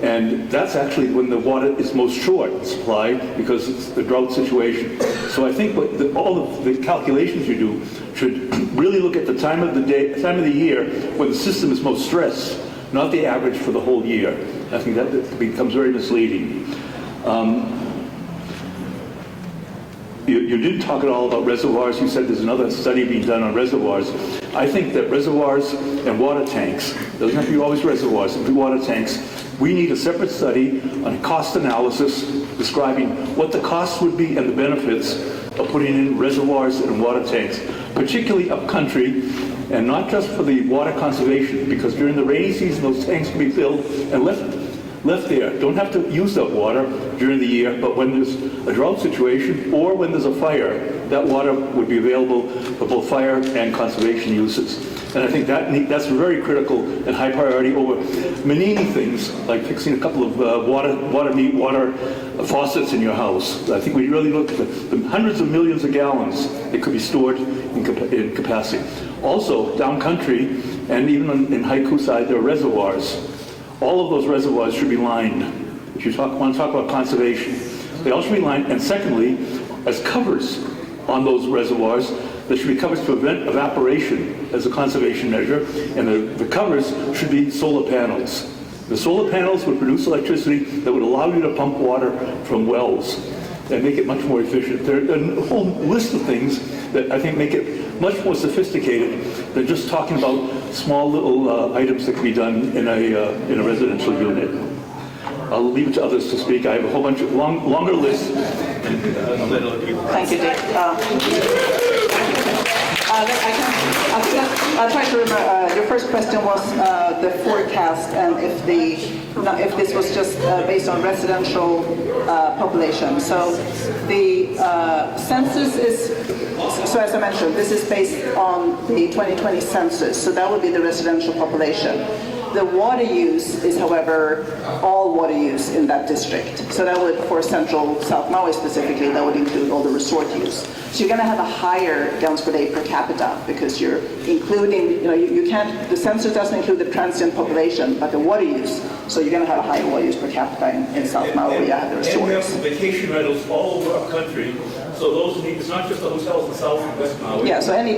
And that's actually when the water is most short in supply because it's the drought situation. So I think all of the calculations you do should really look at the time of the year when the system is most stressed, not the average for the whole year. I think that becomes very misleading. You didn't talk at all about reservoirs. You said there's another study being done on reservoirs. I think that reservoirs and water tanks, doesn't have to be always reservoirs, it can be water tanks. We need a separate study on cost analysis describing what the costs would be and the benefits of putting in reservoirs and water tanks, particularly upcountry, and not just for the water conservation, because during the rainy season those tanks can be filled and left there. Don't have to use that water during the year, but when there's a drought situation or when there's a fire, that water would be available for both fire and conservation uses. And I think that's very critical and high priority over many things like fixing a couple of water faucets in your house. I think we really look at the hundreds of millions of gallons that could be stored in capacity. Also, down country and even in Haiku side, there are reservoirs. All of those reservoirs should be lined. If you want to talk about conservation, they all should be lined. And secondly, as covers on those reservoirs, there should be covers to prevent evaporation as a conservation measure, and the covers should be solar panels. The solar panels would produce electricity that would allow you to pump water from wells and make it much more efficient. There are a whole list of things that I think make it much more sophisticated than just talking about small little items that can be done in a residential unit. I'll leave it to others to speak. I have a whole bunch of longer lists. Thank you, Dick. I'll try to remember. Your first question was the forecast and if this was just based on residential population. So the census is, so as I mentioned, this is based on the 2020 census. So that would be the residential population. The water use is, however, all water use in that district. So that would, for Central South Maui specifically, that would include all the resort use. So you're going to have a higher gallons per day per capita because you're including, you can't, the census doesn't include the transient population, but the water use. So you're going to have a higher water use per capita in South Maui where you have the resorts. And we have vacation rentals all over our country. So those need, it's not just the hotels in South and West Maui. Yeah, so any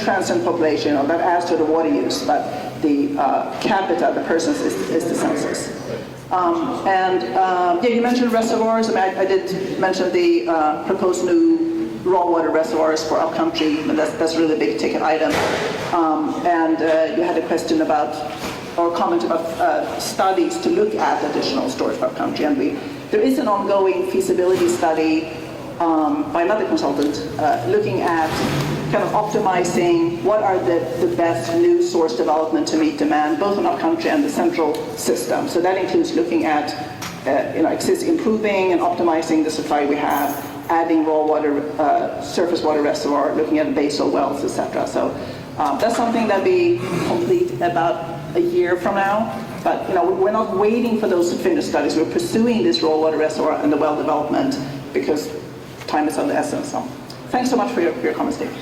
transient population, that adds to the water use, but the capita, the persons, is the census. Yeah, you mentioned reservoirs. I mean, I did mention the proposed new raw water reservoirs for Upcountry, and that's really a big ticket item. You had a question about, or comment about studies to look at additional storage for Upcountry, and there is an ongoing feasibility study by another consultant looking at kind of optimizing what are the best new source development to meet demand, both on Upcountry and the central system. So that includes looking at improving and optimizing the supply we have, adding raw water, surface water reservoir, looking at basal wells, etc. So that's something that we complete about a year from now. But we're not waiting for those finished studies. We're pursuing this raw water reservoir and the well development because time is of the essence. So thanks so much for your comments, Dave.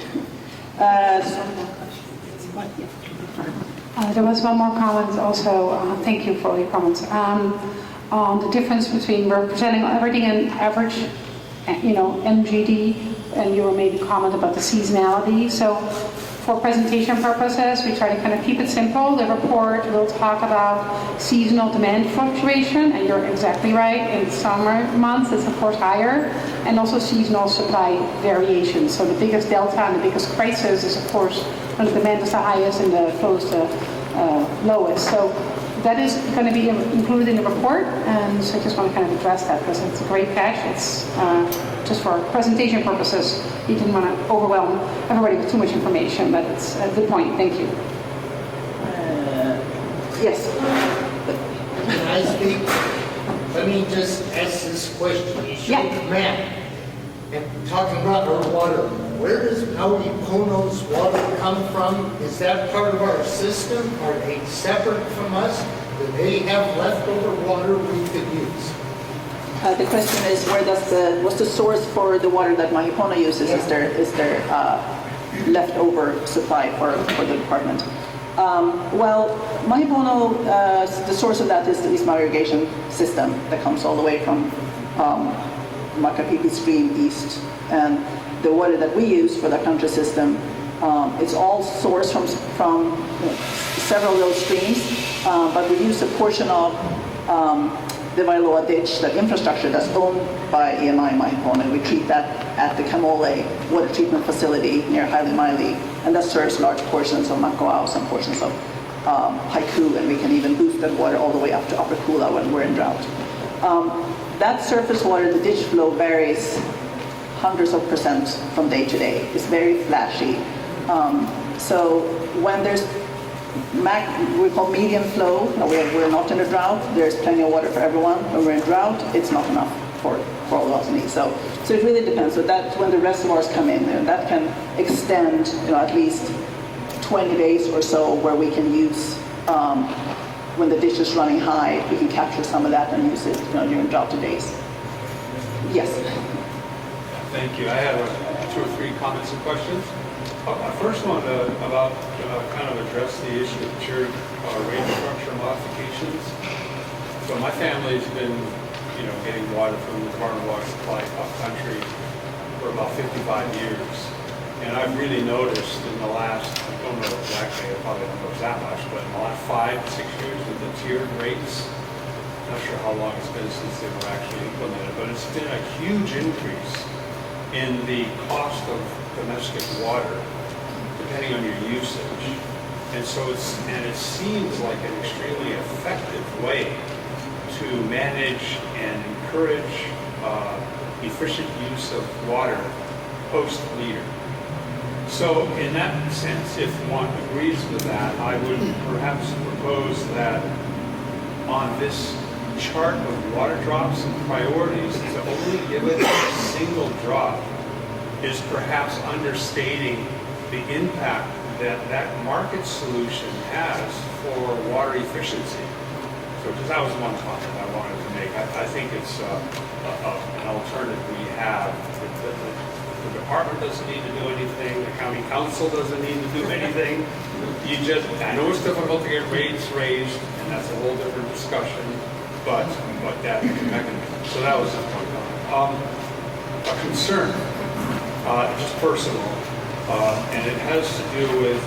There was one more comment also. Thank you for your comments. On the difference between representing everything in average, MGD, and your maybe comment about the seasonality. So for presentation purposes, we try to kind of keep it simple. The report will talk about seasonal demand fluctuation, and you're exactly right. In summer months, it's of course higher, and also seasonal supply variation. So the biggest delta and the biggest crisis is of course when the demand is the highest and the flow is the lowest. So that is going to be included in the report, and so I just want to kind of address that because it's a great catch. It's just for presentation purposes. You didn't want to overwhelm everybody with too much information, but it's a good point. Thank you. Yes. Can I speak? Let me just ask this question. You showed the map and talking about our water. Where does Maui Pono's water come from? Is that part of our system? Are they separate from us? Do they have leftover water we could use? The question is, what's the source for the water that Mahi Pono uses? Is there leftover supply for the department. Well, Maui Pono, the source of that is the Maui irrigation system that comes all the way from Makapipi Stream east. And the water that we use for the Upcountry system, it's all sourced from several of those streams, but we use a portion of the Wailoa ditch, the infrastructure that's owned by EMI Maui Pono. We treat that at the Kamole water treatment facility near Haile Maili, and that serves large portions of Makoao, some portions of Haiku, and we can even boost that water all the way up to Upper Kula when we're in drought. That surface water, the ditch flow varies hundreds of percent from day to day. It's very flashy. So when there's we call medium flow, we're not in a drought, there's plenty of water for everyone. When we're in drought, it's not enough for all of us needs. So it really depends. So that's when the reservoirs come in, and that can extend at least 20 days or so where we can use, when the ditch is running high, we can capture some of that and use it during droughty days. Yes? Thank you. I have 2 or 3 comments and questions. First one about kind of address the issue of tiered rate structure modifications. So my family's been, getting water from the Department of Water Supply Upcountry for about 55 years. And I've really noticed in the last, I don't know exactly, I probably don't know that much, but in the last 5 to 6 years with the tiered rates, not sure how long it's been since they were actually implemented, but it's been a huge increase in the cost of domestic water, depending on your usage. And so it seems like an extremely effective way to manage and encourage efficient use of water post-meter. So in that sense, if one agrees with that, I would perhaps propose that on this chart of water drops and priorities, to only give it a single drop is perhaps understating the impact that market solution has for water efficiency. So just that was one comment I wanted to make. I think it's an alternative we have. The department doesn't need to do anything. The county council doesn't need to do anything. I know it's difficult to get rates raised, and that's a whole different discussion, but that mechanism. So that was just one comment. A concern, just personal, and it has to do with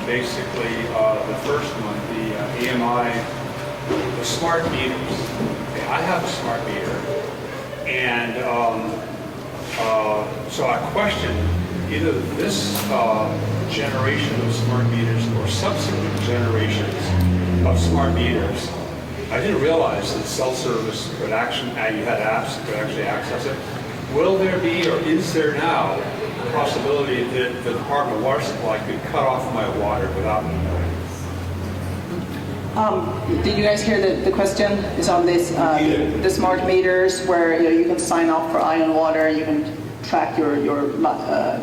basically the first one, the EMI, the smart meters. Okay, I have a smart meter, and so I question either this generation of smart meters or subsequent generations of smart meters. I didn't realize that cell service could actually, you had apps that could actually access it. Will there be, or is there now, the possibility that the Department of Water Supply could cut off my water without me knowing? Did you guys hear the question is on this, the smart meters where you can sign up for ion water, you can track your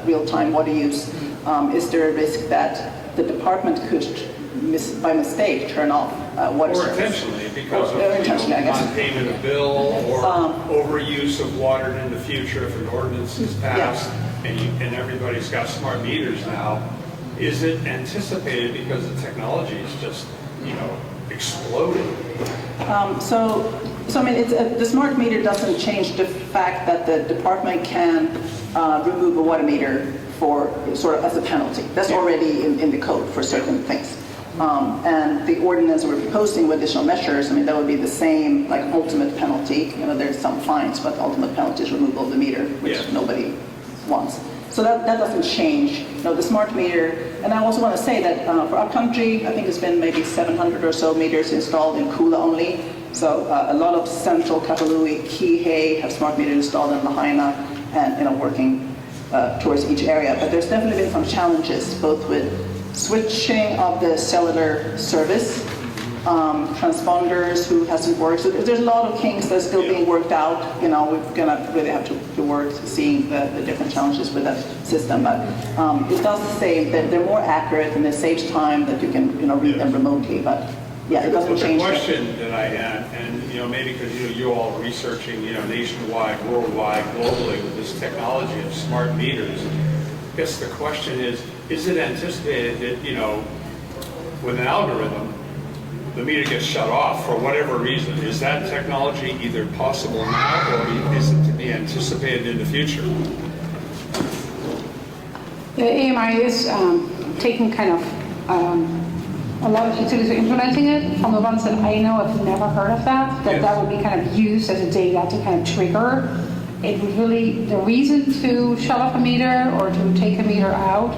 real-time water use. Is there a risk that the department could, by mistake, turn off water service? Or intentionally, because of non-payment of bill or overuse of water in the future if an ordinance is passed and everybody's got smart meters now. Is it anticipated because the technology is just, exploding? So I mean, the smart meter doesn't change the fact that the department can remove a water meter for sort of as a penalty. That's already in the code for certain things. And the ordinance we're proposing with additional measures, I mean, that would be the same, like ultimate penalty. There's some fines, but ultimate penalty is removal of the meter, which nobody wants. So that doesn't change. The smart meter, and I also want to say that for Upcountry, I think it's been maybe 700 or so meters installed in Kula only. So a lot of central Kapalui, Kihei have smart meters installed in Lahaina and working towards each area. But there's definitely been some challenges, both with switching of the cellular service, transponders who hasn't worked. So there's a lot of kinks that's still being worked out. We're gonna really have to work seeing the different challenges with that system. But it does say that they're more accurate and it saves time that you can read them remotely. But yeah, it doesn't change. The question that I had, and maybe because you all are researching nationwide, worldwide, globally with this technology of smart meters. I guess the question is it anticipated that, with an algorithm, the meter gets shut off for whatever reason? Is that technology either possible now, or is it to be anticipated in the future? The AMI is taking kind of a lot of utilities are implementing it. From the ones that I know, I've never heard of that. That would be kind of used as a data to kind of trigger. It would really, the reason to shut off a meter or to take a meter out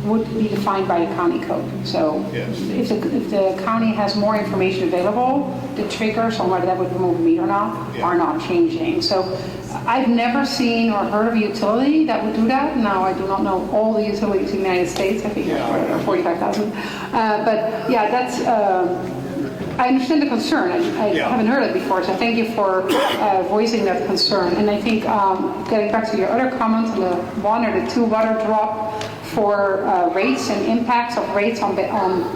would be defined by the county code. So if the county has more information available, the triggers on whether that would remove a meter or not are not changing. So I've never seen or heard of a utility that would do that. Now, I do not know all the utilities in the United States. I think there are 45,000. But yeah, that's, I understand the concern. I haven't heard it before, so thank you for voicing that concern. And I think getting back to your other comments on the 1 or the 2 water drop for rates and impacts of rates on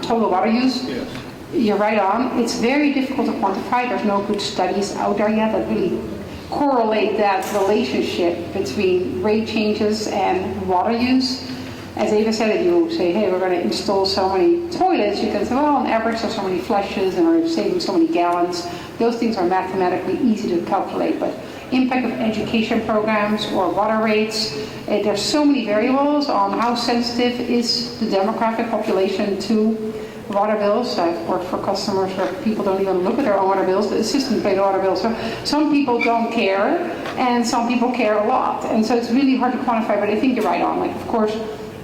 total water use, you're right on. It's very difficult to quantify. There's no good studies out there yet that really correlate that relationship between rate changes and water use. As Eva said, if you say, hey, we're going to install so many toilets, you can say, well, on average, there's so many flushes and we're saving so many gallons. Those things are mathematically easy to calculate, but impact of education programs or water rates, there's so many variables on how sensitive is the demographic population to water bills. I've worked for customers where people don't even look at their own water bills, the assistant pay the water bills. So some people don't care, and some people care a lot. And so it's really hard to quantify, but I think you're right on. Like, of course,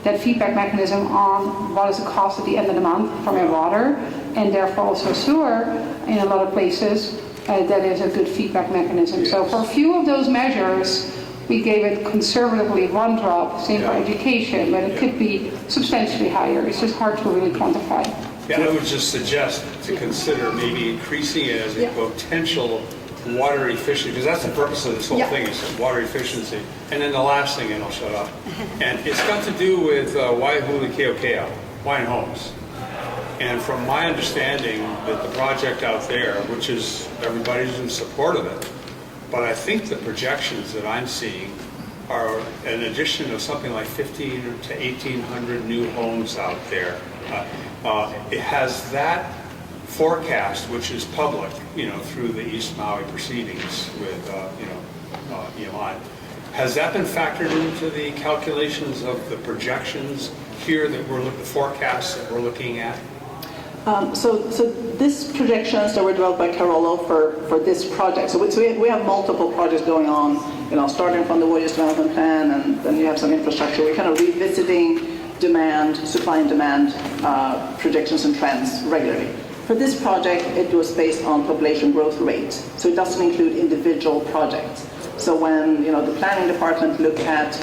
that feedback mechanism on what is the cost at the end of the month for my water, and therefore also sewer in a lot of places, that is a good feedback mechanism. So for a few of those measures, we gave it conservatively 1 drop, same for education, but it could be substantially higher. It's just hard to really quantify. Yeah, I would just suggest to consider maybe increasing it as a potential water efficiency, because that's the purpose of this whole thing, is water efficiency. And then the last thing, and I'll shut up, and it's got to do with Waihuli Keokea, Wine Homes. And from my understanding, that the project out there, which is everybody's in support of it, but I think the projections that I'm seeing are an addition of something like 15 to 1,800 new homes out there. It has that forecast, which is public, through the East Maui proceedings with, EMI. Has that been factored into the calculations of the projections here that the forecasts that we're looking at? So these projections that were developed by Carollo for this project, so we have multiple projects going on, starting from the Voyage Development Plan, and then you have some infrastructure. We're kind of revisiting supply and demand projections and trends regularly. For this project, it was based on population growth rate, so it doesn't include individual projects. So when the planning department look at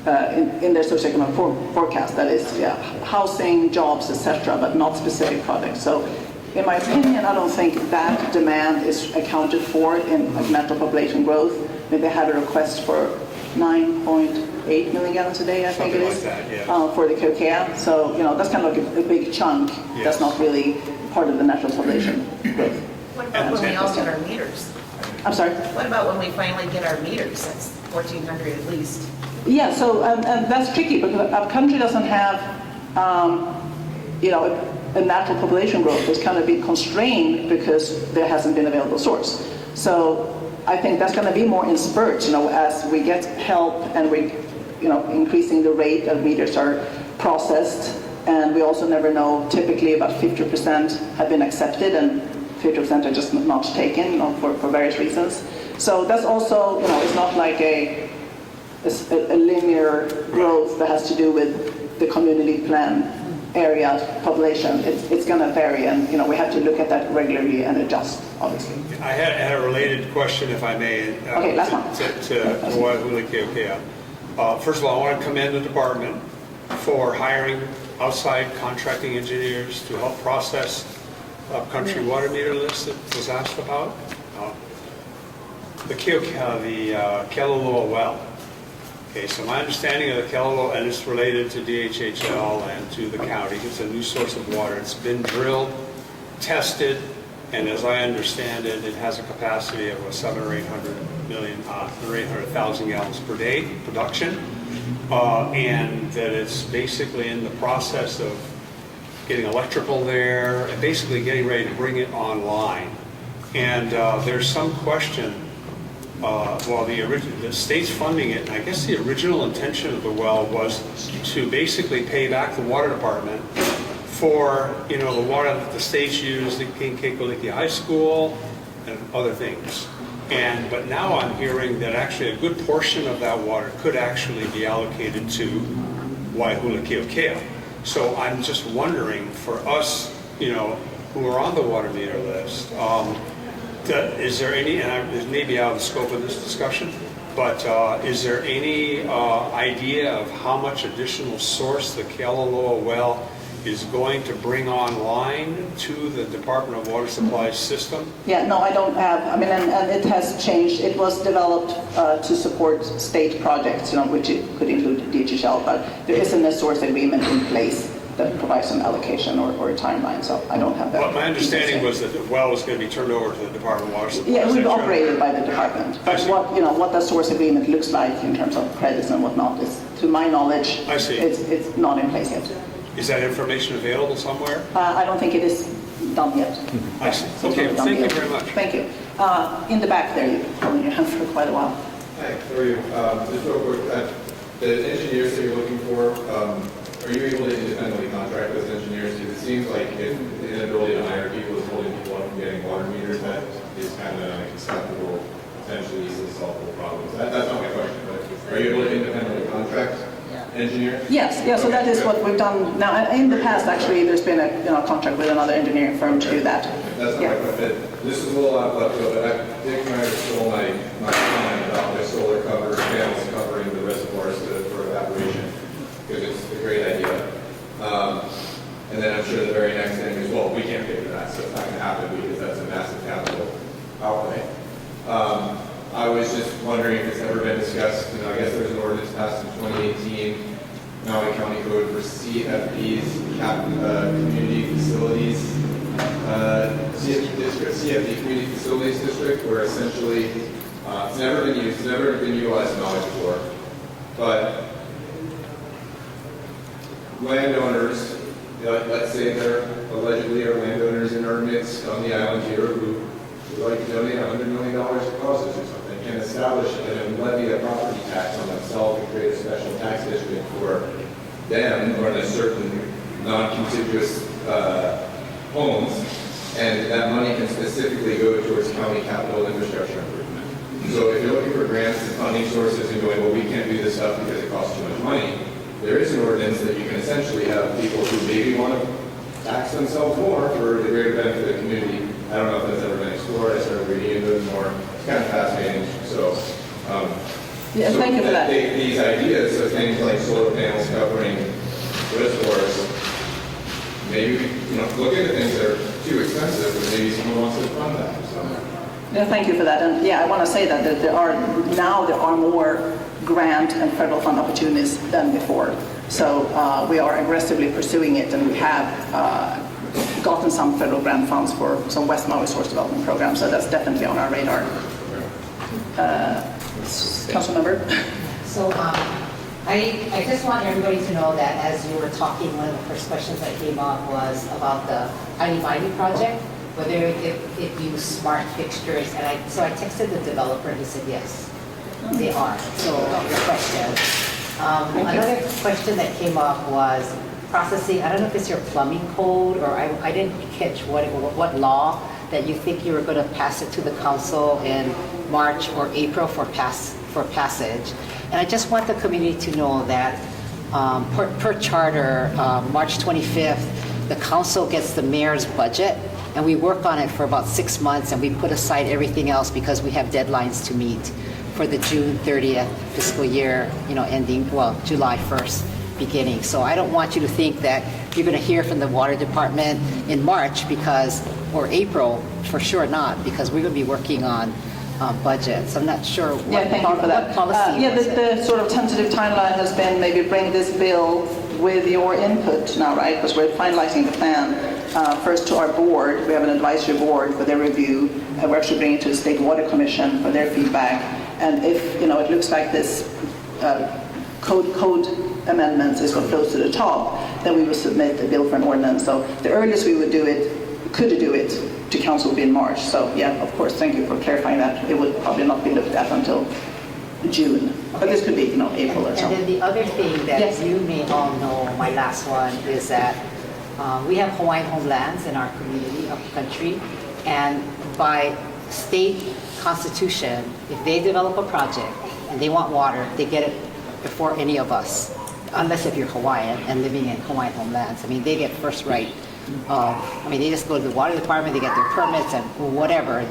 in their socioeconomic forecast, that is housing, jobs, etc., but not specific projects. So in my opinion, I don't think that demand is accounted for in natural population growth. Maybe they had a request for 9.8 million gallons a day, I think it is, for the Keokea. So, that's kind of like a big chunk. Yes. That's not really part of the natural population growth. What about when we all get our meters? I'm sorry? What about when we finally get our meters? That's 1,400 at least. Yeah, so and that's tricky because Upcountry doesn't have, a natural population growth. It's kind of been constrained because there hasn't been available source. So I think that's going to be more in spurts, as we get help and we, increasing the rate of meters are processed. And we also never know, typically about 50% have been accepted and 50% are just not taken, for various reasons. So that's also, it's not like a linear growth that has to do with the community plan area population. It's going to vary, and we have to look at that regularly and adjust, obviously. I had a related question, if I may, okay, last one. to Waihuli Keokea. First of all, I want to commend the department for hiring outside contracting engineers to help process Upcountry water meter list that was asked about. The Keokea, the Kelaloa well. Okay, so my understanding of the Kelaloa, and it's related to DHHL and to the county, it's a new source of water. It's been drilled, tested, and as I understand it, it has a capacity of 700 or 800,000 gallons per day production. and that it's basically in the process of getting electrical there, and basically getting ready to bring it online. And there's some question, the state's funding it, and I guess the original intention of the well was to basically pay back the water department for, the water that the state's used at King Kekoliki High School and other things. But now I'm hearing that actually a good portion of that water could actually be allocated to Waihula-Keokea. So I'm just wondering, for us, who are on the water meter list, is there any, and this may be out of the scope of this discussion, but is there any idea of how much additional source the Kealoloa well is going to bring online to the Department of Water Supply's system? Yeah, no, I don't have, and it has changed. It was developed to support state projects, which it could include DHL, but there isn't a source agreement in place that provides some allocation or a timeline, so I don't have that. Well, my understanding was that the well was going to be turned over to the Department of Water Supply. Yeah, it will be operated by the department. But what that source agreement looks like in terms of credits and whatnot is, to my knowledge, I see. It's not in place yet. Is that information available somewhere? I don't think it is done yet. I see. Okay, thank you very much. Thank you. In the back there, you've been holding your hand for quite a while. Hi, how are you? Just real quick, the engineers that you're looking for, are you able to independently contract with engineers? Because it seems like if the inability to hire people is holding people up from getting water meters, that is kind of an unacceptable, potentially easily solvable problem. That's not my question, but are you able to independently contract engineers? Yes, yeah, so that is what we've done now. In the past, actually, there's been a contract with another engineering firm to do that. That's not my question. This is a little out of left field, but Dick Meyer stole my comment about the solar cover panels covering the reservoirs for evaporation, because it's a great idea. And then I'm sure the very next thing is, well, we can't pay for that, so it's not going to happen because that's a massive capital outlay. I was just wondering if it's ever been discussed. I guess there's an ordinance passed in 2018, Maui County Code for CFPs, community facilities, CFD Community Facilities District, where essentially it's never been used, it's never been utilized in Maui before, but landowners, let's say there allegedly are landowners in our midst on the island here who would like to donate $100 million to causes or something, can establish and levy a property tax on themselves and create a special tax district for them or in a certain non-contiguous homes, and that money can specifically go towards county capital infrastructure improvement. So if you're looking for grants and funding sources and going, well, we can't do this stuff because it costs too much money, there is an ordinance that you can essentially have people who maybe want to tax themselves more for the greater benefit of the community. I don't know if that's ever been explored. I started reading into it more. It's kind of fascinating. So, Thank you for that. These ideas of things like solar panels covering reservoirs, maybe look into things that are too expensive, but maybe someone wants to fund that. So. Yeah, thank you for that. And I want to say that there are more grant and federal fund opportunities than before. So we are aggressively pursuing it, and we have gotten some federal grant funds for some West Maui source development programs. So that's definitely on our radar. Council member. So I just want everybody to know that as you were talking, one of the first questions that came up was about the Ainimaini project, whether it used smart fixtures. And so I texted the developer and he said yes, they are. So your question. Another question that came up was processing. I don't know if it's your plumbing code or I didn't catch what law that you think you were going to pass it to the council in March or April for passage. And I just want the community to know that per charter, March 25th, the council gets the mayor's budget, and we work on it for about 6 months, and we put aside everything else because we have deadlines to meet for the June 30th fiscal year, ending, July 1st beginning. So I don't want you to think that you're going to hear from the water department in March or April, for sure not, because we're going to be working on budgets. I'm not sure what, thank you for that. Policy the sort of tentative timeline has been maybe bring this bill with your input now, right? Because we're finalizing the plan first to our board. We have an advisory board for their review, and we're actually bringing it to the State Water Commission for their feedback. And if it looks like this code amendments is what flows to the top, then we will submit the bill for an ordinance. So the earliest we would could do it to council would be in March. So yeah, of course, thank you for clarifying that. It would probably not be looked at until June, but this could be, April or And something. then the other thing that Yes. you may all know, my last one, is that we have Hawaiian homelands in our community, Upcountry, and by state constitution, if they develop a project and they want water, they get it before any of us, unless if you're Hawaiian and living in Hawaiian homelands. I mean, they get first right. They just go to the water department, they get their permits and whatever.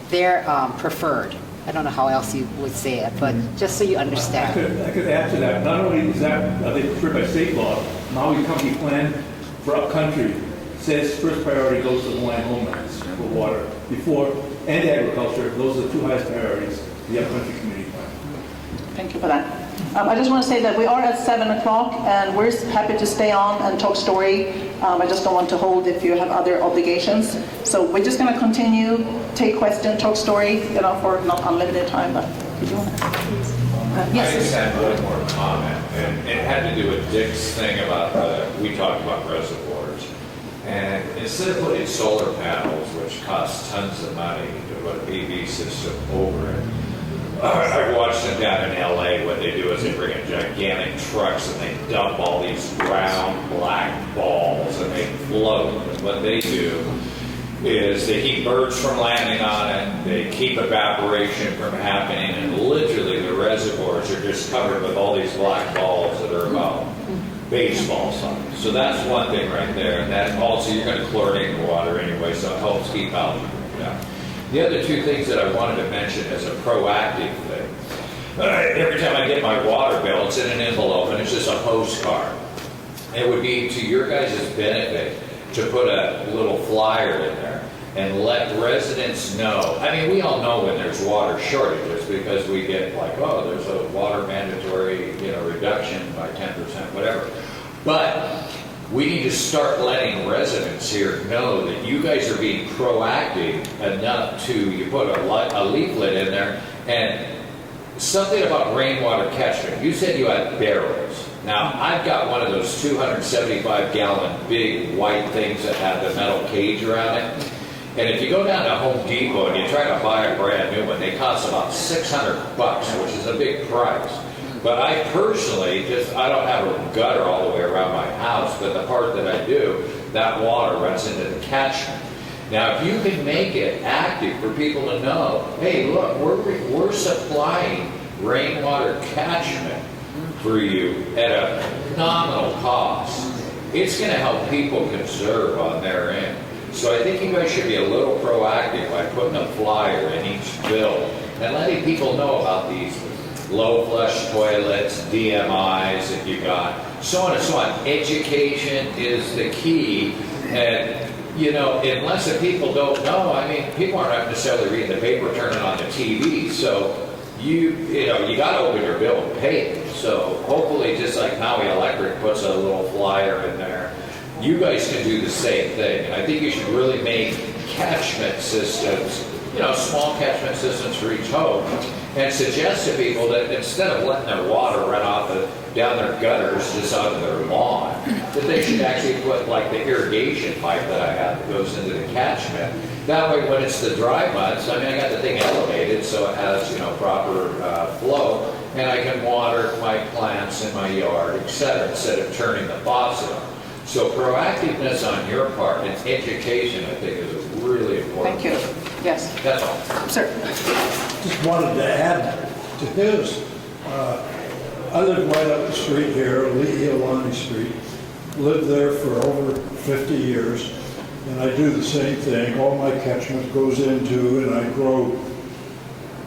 They're preferred. I don't know how else you would say it, but just so you understand. I could add to that. Not only is that, are they preferred by state law, Maui County Plan for Upcountry says first priority goes to Hawaiian homelands for water before, and agriculture. Those are the two highest priorities, the Upcountry Community Plan. Thank you for that. I just want to say that we are at 7 o'clock and we're happy to stay on and talk story. I just don't want to hold if you have other obligations. So we're just going to continue, take questions, talk story, for not unlimited time, but if you want to. I just had one more comment, and it had to do with Dick's thing about, we talked about reservoirs. And instead of putting solar panels, which cost tons of money, to put a PV system over it, I watched them down in LA. What they do is they bring in gigantic trucks and they dump all these round black balls and they float. And what they do is they keep birds from landing on it, they keep evaporation from happening, and literally the reservoirs are just covered with all these black balls that are about baseball size. So that's one thing right there. And that also, you're going to chlorinate the water anyway, so it helps keep algae down. The other two things that I wanted to mention as a proactive thing. Every time I get my water bill, it's in an envelope and it's just a postcard. It would be to your guys' benefit to put a little flyer in there and let residents know. I mean, we all know when there's water shortages because we get like, oh, there's a water mandatory, reduction by 10%, whatever. But we need to start letting residents here know that you guys are being proactive enough to, you put a leaflet in there, and something about rainwater catchment. You said you had barrels. Now, I've got one of those 275-gallon big white things that have the metal cage around it. And if you go down to Home Depot and you try to buy a brand new one, they cost about $600, which is a big price. But I personally I don't have a gutter all the way around my house, but the part that I do, that water runs into the catchment. Now, if you can make it active for people to know, hey, look, we're supplying rainwater catchment for you at a nominal cost, it's going to help people conserve on their end. So I think you guys should be a little proactive by putting a flyer in each bill and letting people know about these low flush toilets, DMIs that you got, so on and so on. Education is the key, and unless the people don't know, people aren't necessarily reading the paper, turning on the TV, so you got to open your bill and pay it. So hopefully, just like Maui Electric puts a little flyer in there, you guys can do the same thing. And I think you should really make catchment systems, small catchment systems for each home, and suggest to people that instead of letting their water run off down their gutters just onto their lawn, that they should actually put like the irrigation pipe that I have that goes into the catchment. That way, when it's the dry months, I got the thing elevated so it has proper flow, and I can water my plants in my yard, etc., instead of turning the faucet on. So proactiveness on your part and education, I think, is really important. Thank you. Yes. That's all. Sir. Just wanted to add to his. I live right up the street here, Le'ilani Street. Lived there for over 50 years, and I do the same thing. All my catchment goes into, and I grow.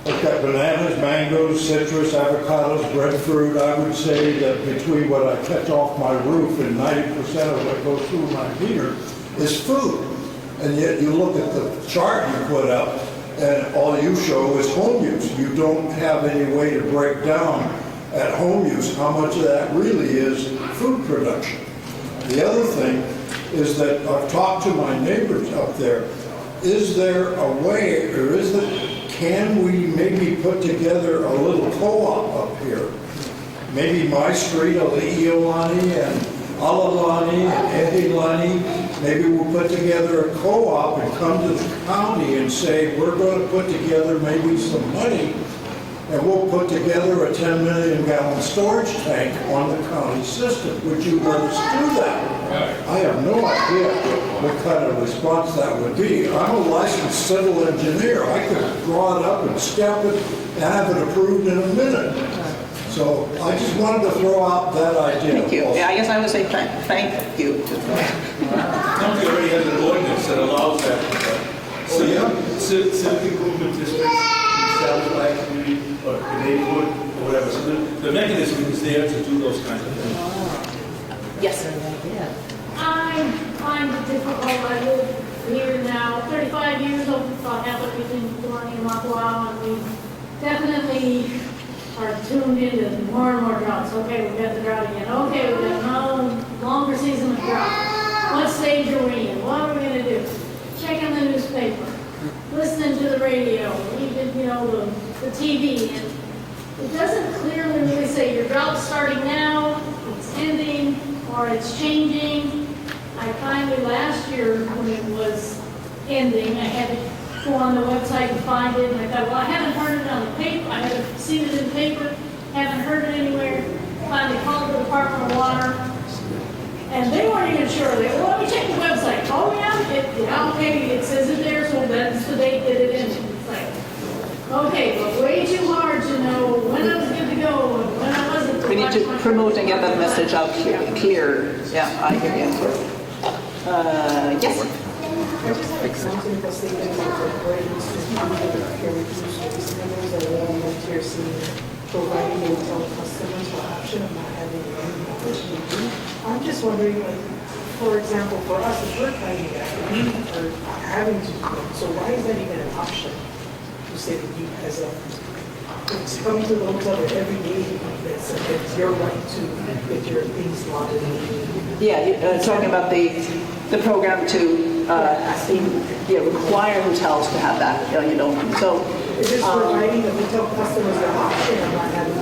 I've got bananas, mangoes, citrus, avocados, breadfruit. I would say that between what I catch off my roof and 90% of what goes through my heater is food. And yet you look at the chart you put up, and all you show is home use. You don't have any way to break down at home use how much of that really is food production. The other thing is that I've talked to my neighbors up there. Is there a way, or can we maybe put together a little co-op up here maybe my street, Iolani and Alalani and Ehelani, maybe we'll put together a co-op and come to the county and say, we're going to put together maybe some money, and we'll put together a 10 million gallon storage tank on the county system. Would you let us do that? I have no idea what kind of response that would be. I'm a licensed civil engineer. I could draw it up and stamp it and have it approved in a minute. So I just wanted to throw out that idea. Thank you. also. Yeah, I guess I would say thank you. County already has an ordinance that allows that. Civic improvement districts, established by community or neighborhood or whatever. So the mechanism is there to do those kinds of things. Yes. I find it difficult. I live here now 35 years old, so I have everything going in Maui, and we definitely are tuned into more and more droughts. Okay, we've got the drought again. Okay, we've got no longer season of drought. What stage are we in? What are we going to do? Checking the newspaper, listening to the radio, even, the TV. And it doesn't clearly really say your drought's starting now, it's ending, or it's changing. I finally, last year, when it was ending, I had to go on the website and find it, and I thought, well, I haven't heard it on the paper, I haven't seen it in the paper, haven't heard it anywhere. Finally called the Department of Water, and they weren't even sure. They, well, let me check the website. Oh, yeah, okay, it says it there, so that's the date that it ended. It's like, okay, but way too hard to know when I was good to go and when I wasn't. We need to promote and get that message out clear. Yeah, I hear you. Yes. I just have a comment because they did like a great volunteer providing they tell customers the option of not having any knowledge. I'm just wondering, like, for example, for us, if we're finding that, we are having to do it, so why is that even an option? To say that you, as a, it's coming to the hotel every day, it's your right to get your things loaded. Yeah, you're talking about the program to require hotels to have that. You don't. So it's just providing the hotel customers an option of not having.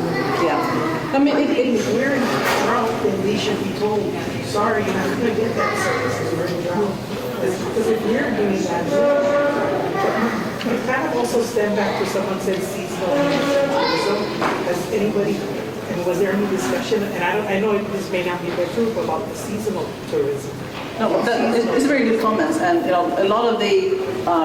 Yeah, I mean, if we're in drought, then they should be told, sorry, you're not going to get that service because we're in drought. Because if we're doing that, it kind of also stem back to someone said seasonal tourism. Has anybody, and was there any discussion, and I know this may not be the truth, about the seasonal tourism? No, it's a very good comments, and a lot of the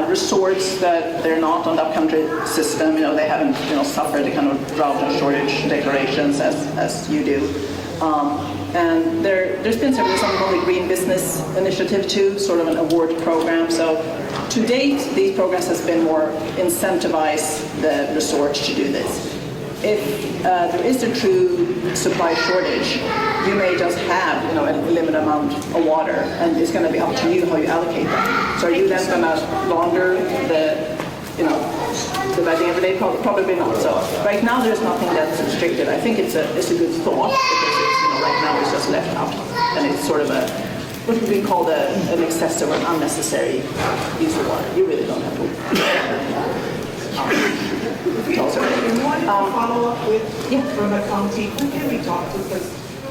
resorts that they're not on the Upcountry system, they haven't suffered the kind of drought and shortage declarations as you do. And there's been something called the Green Business Initiative too, sort of an award program. So to date, these programs has been more incentivize the resorts to do this. If there is a true supply shortage, you may just have a limited amount of water, and it's going to be up to you how you allocate that. So are you then going to launder the bedding every day? Probably not. So right now there's nothing that's restricted. I think it's a good thought because it's, right now it's just left out, and it's sort of what would be called an excessive or unnecessary use of water. You really don't have to. And wanted to follow up with from the county, who can we talk to? Because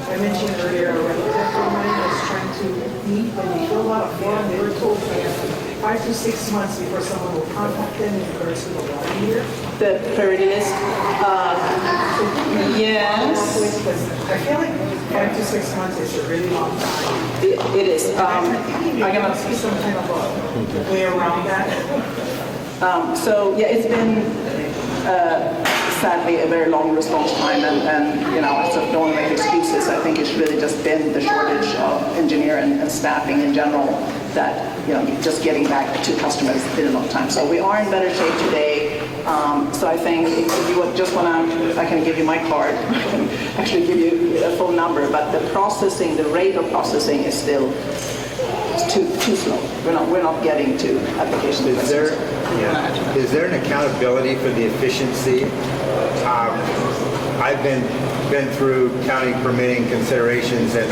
I mentioned earlier, a relative of mine was trying to meet, when they filled out a form, they were told 5 to 6 months before someone will contact them in regards to the water meter. The priority list? Yes. I feel like 5 to 6 months is a really long time. It is. I'm going to see some kind of a way around that. So yeah, it's been sadly a very long response time, and I sort of don't want to make excuses. I think it's really just been the shortage of engineer and staffing in general that just getting back to customers has been a long time. So we are in better shape today. So I think if you just want to, I can give you my card. I can actually give you a phone number, but the rate of processing is still too slow. We're not getting to applications. Is there an accountability for the efficiency? I've been through county permitting considerations, and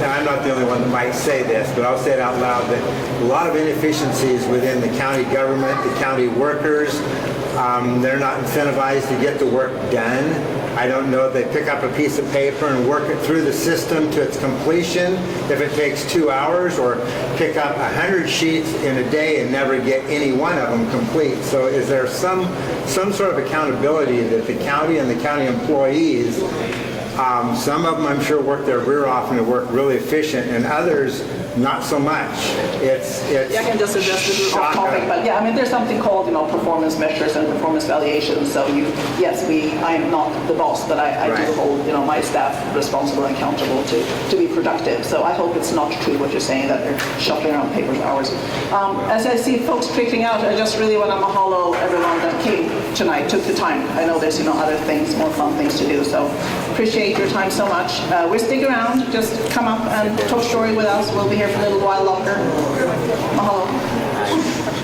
I'm not the only one that might say this, but I'll say it out loud, that a lot of inefficiencies within the county government, the county workers, they're not incentivized to get the work done. I don't know if they pick up a piece of paper and work it through the system to its completion, if it takes 2 hours, or pick up 100 sheets in a day and never get any one of them complete. So is there some sort of accountability that the county and the county employees, some of them I'm sure work their rear off and work really efficient, and others not so much. It's Yeah, I can just address this off topic, but yeah, I mean, there's something called, performance measures and performance valuations. So I am not the boss, but I do hold, my staff responsible and accountable to be productive. So I hope it's not true what you're saying, that they're shuffling around papers hours. As I see folks trickling out, I just really want to mahalo everyone that came tonight, took the time. I know there's, other things, more fun things to do. So appreciate your time so much. We'll stick around, just come up and talk story with us. We'll be here for a little while longer. Mahalo.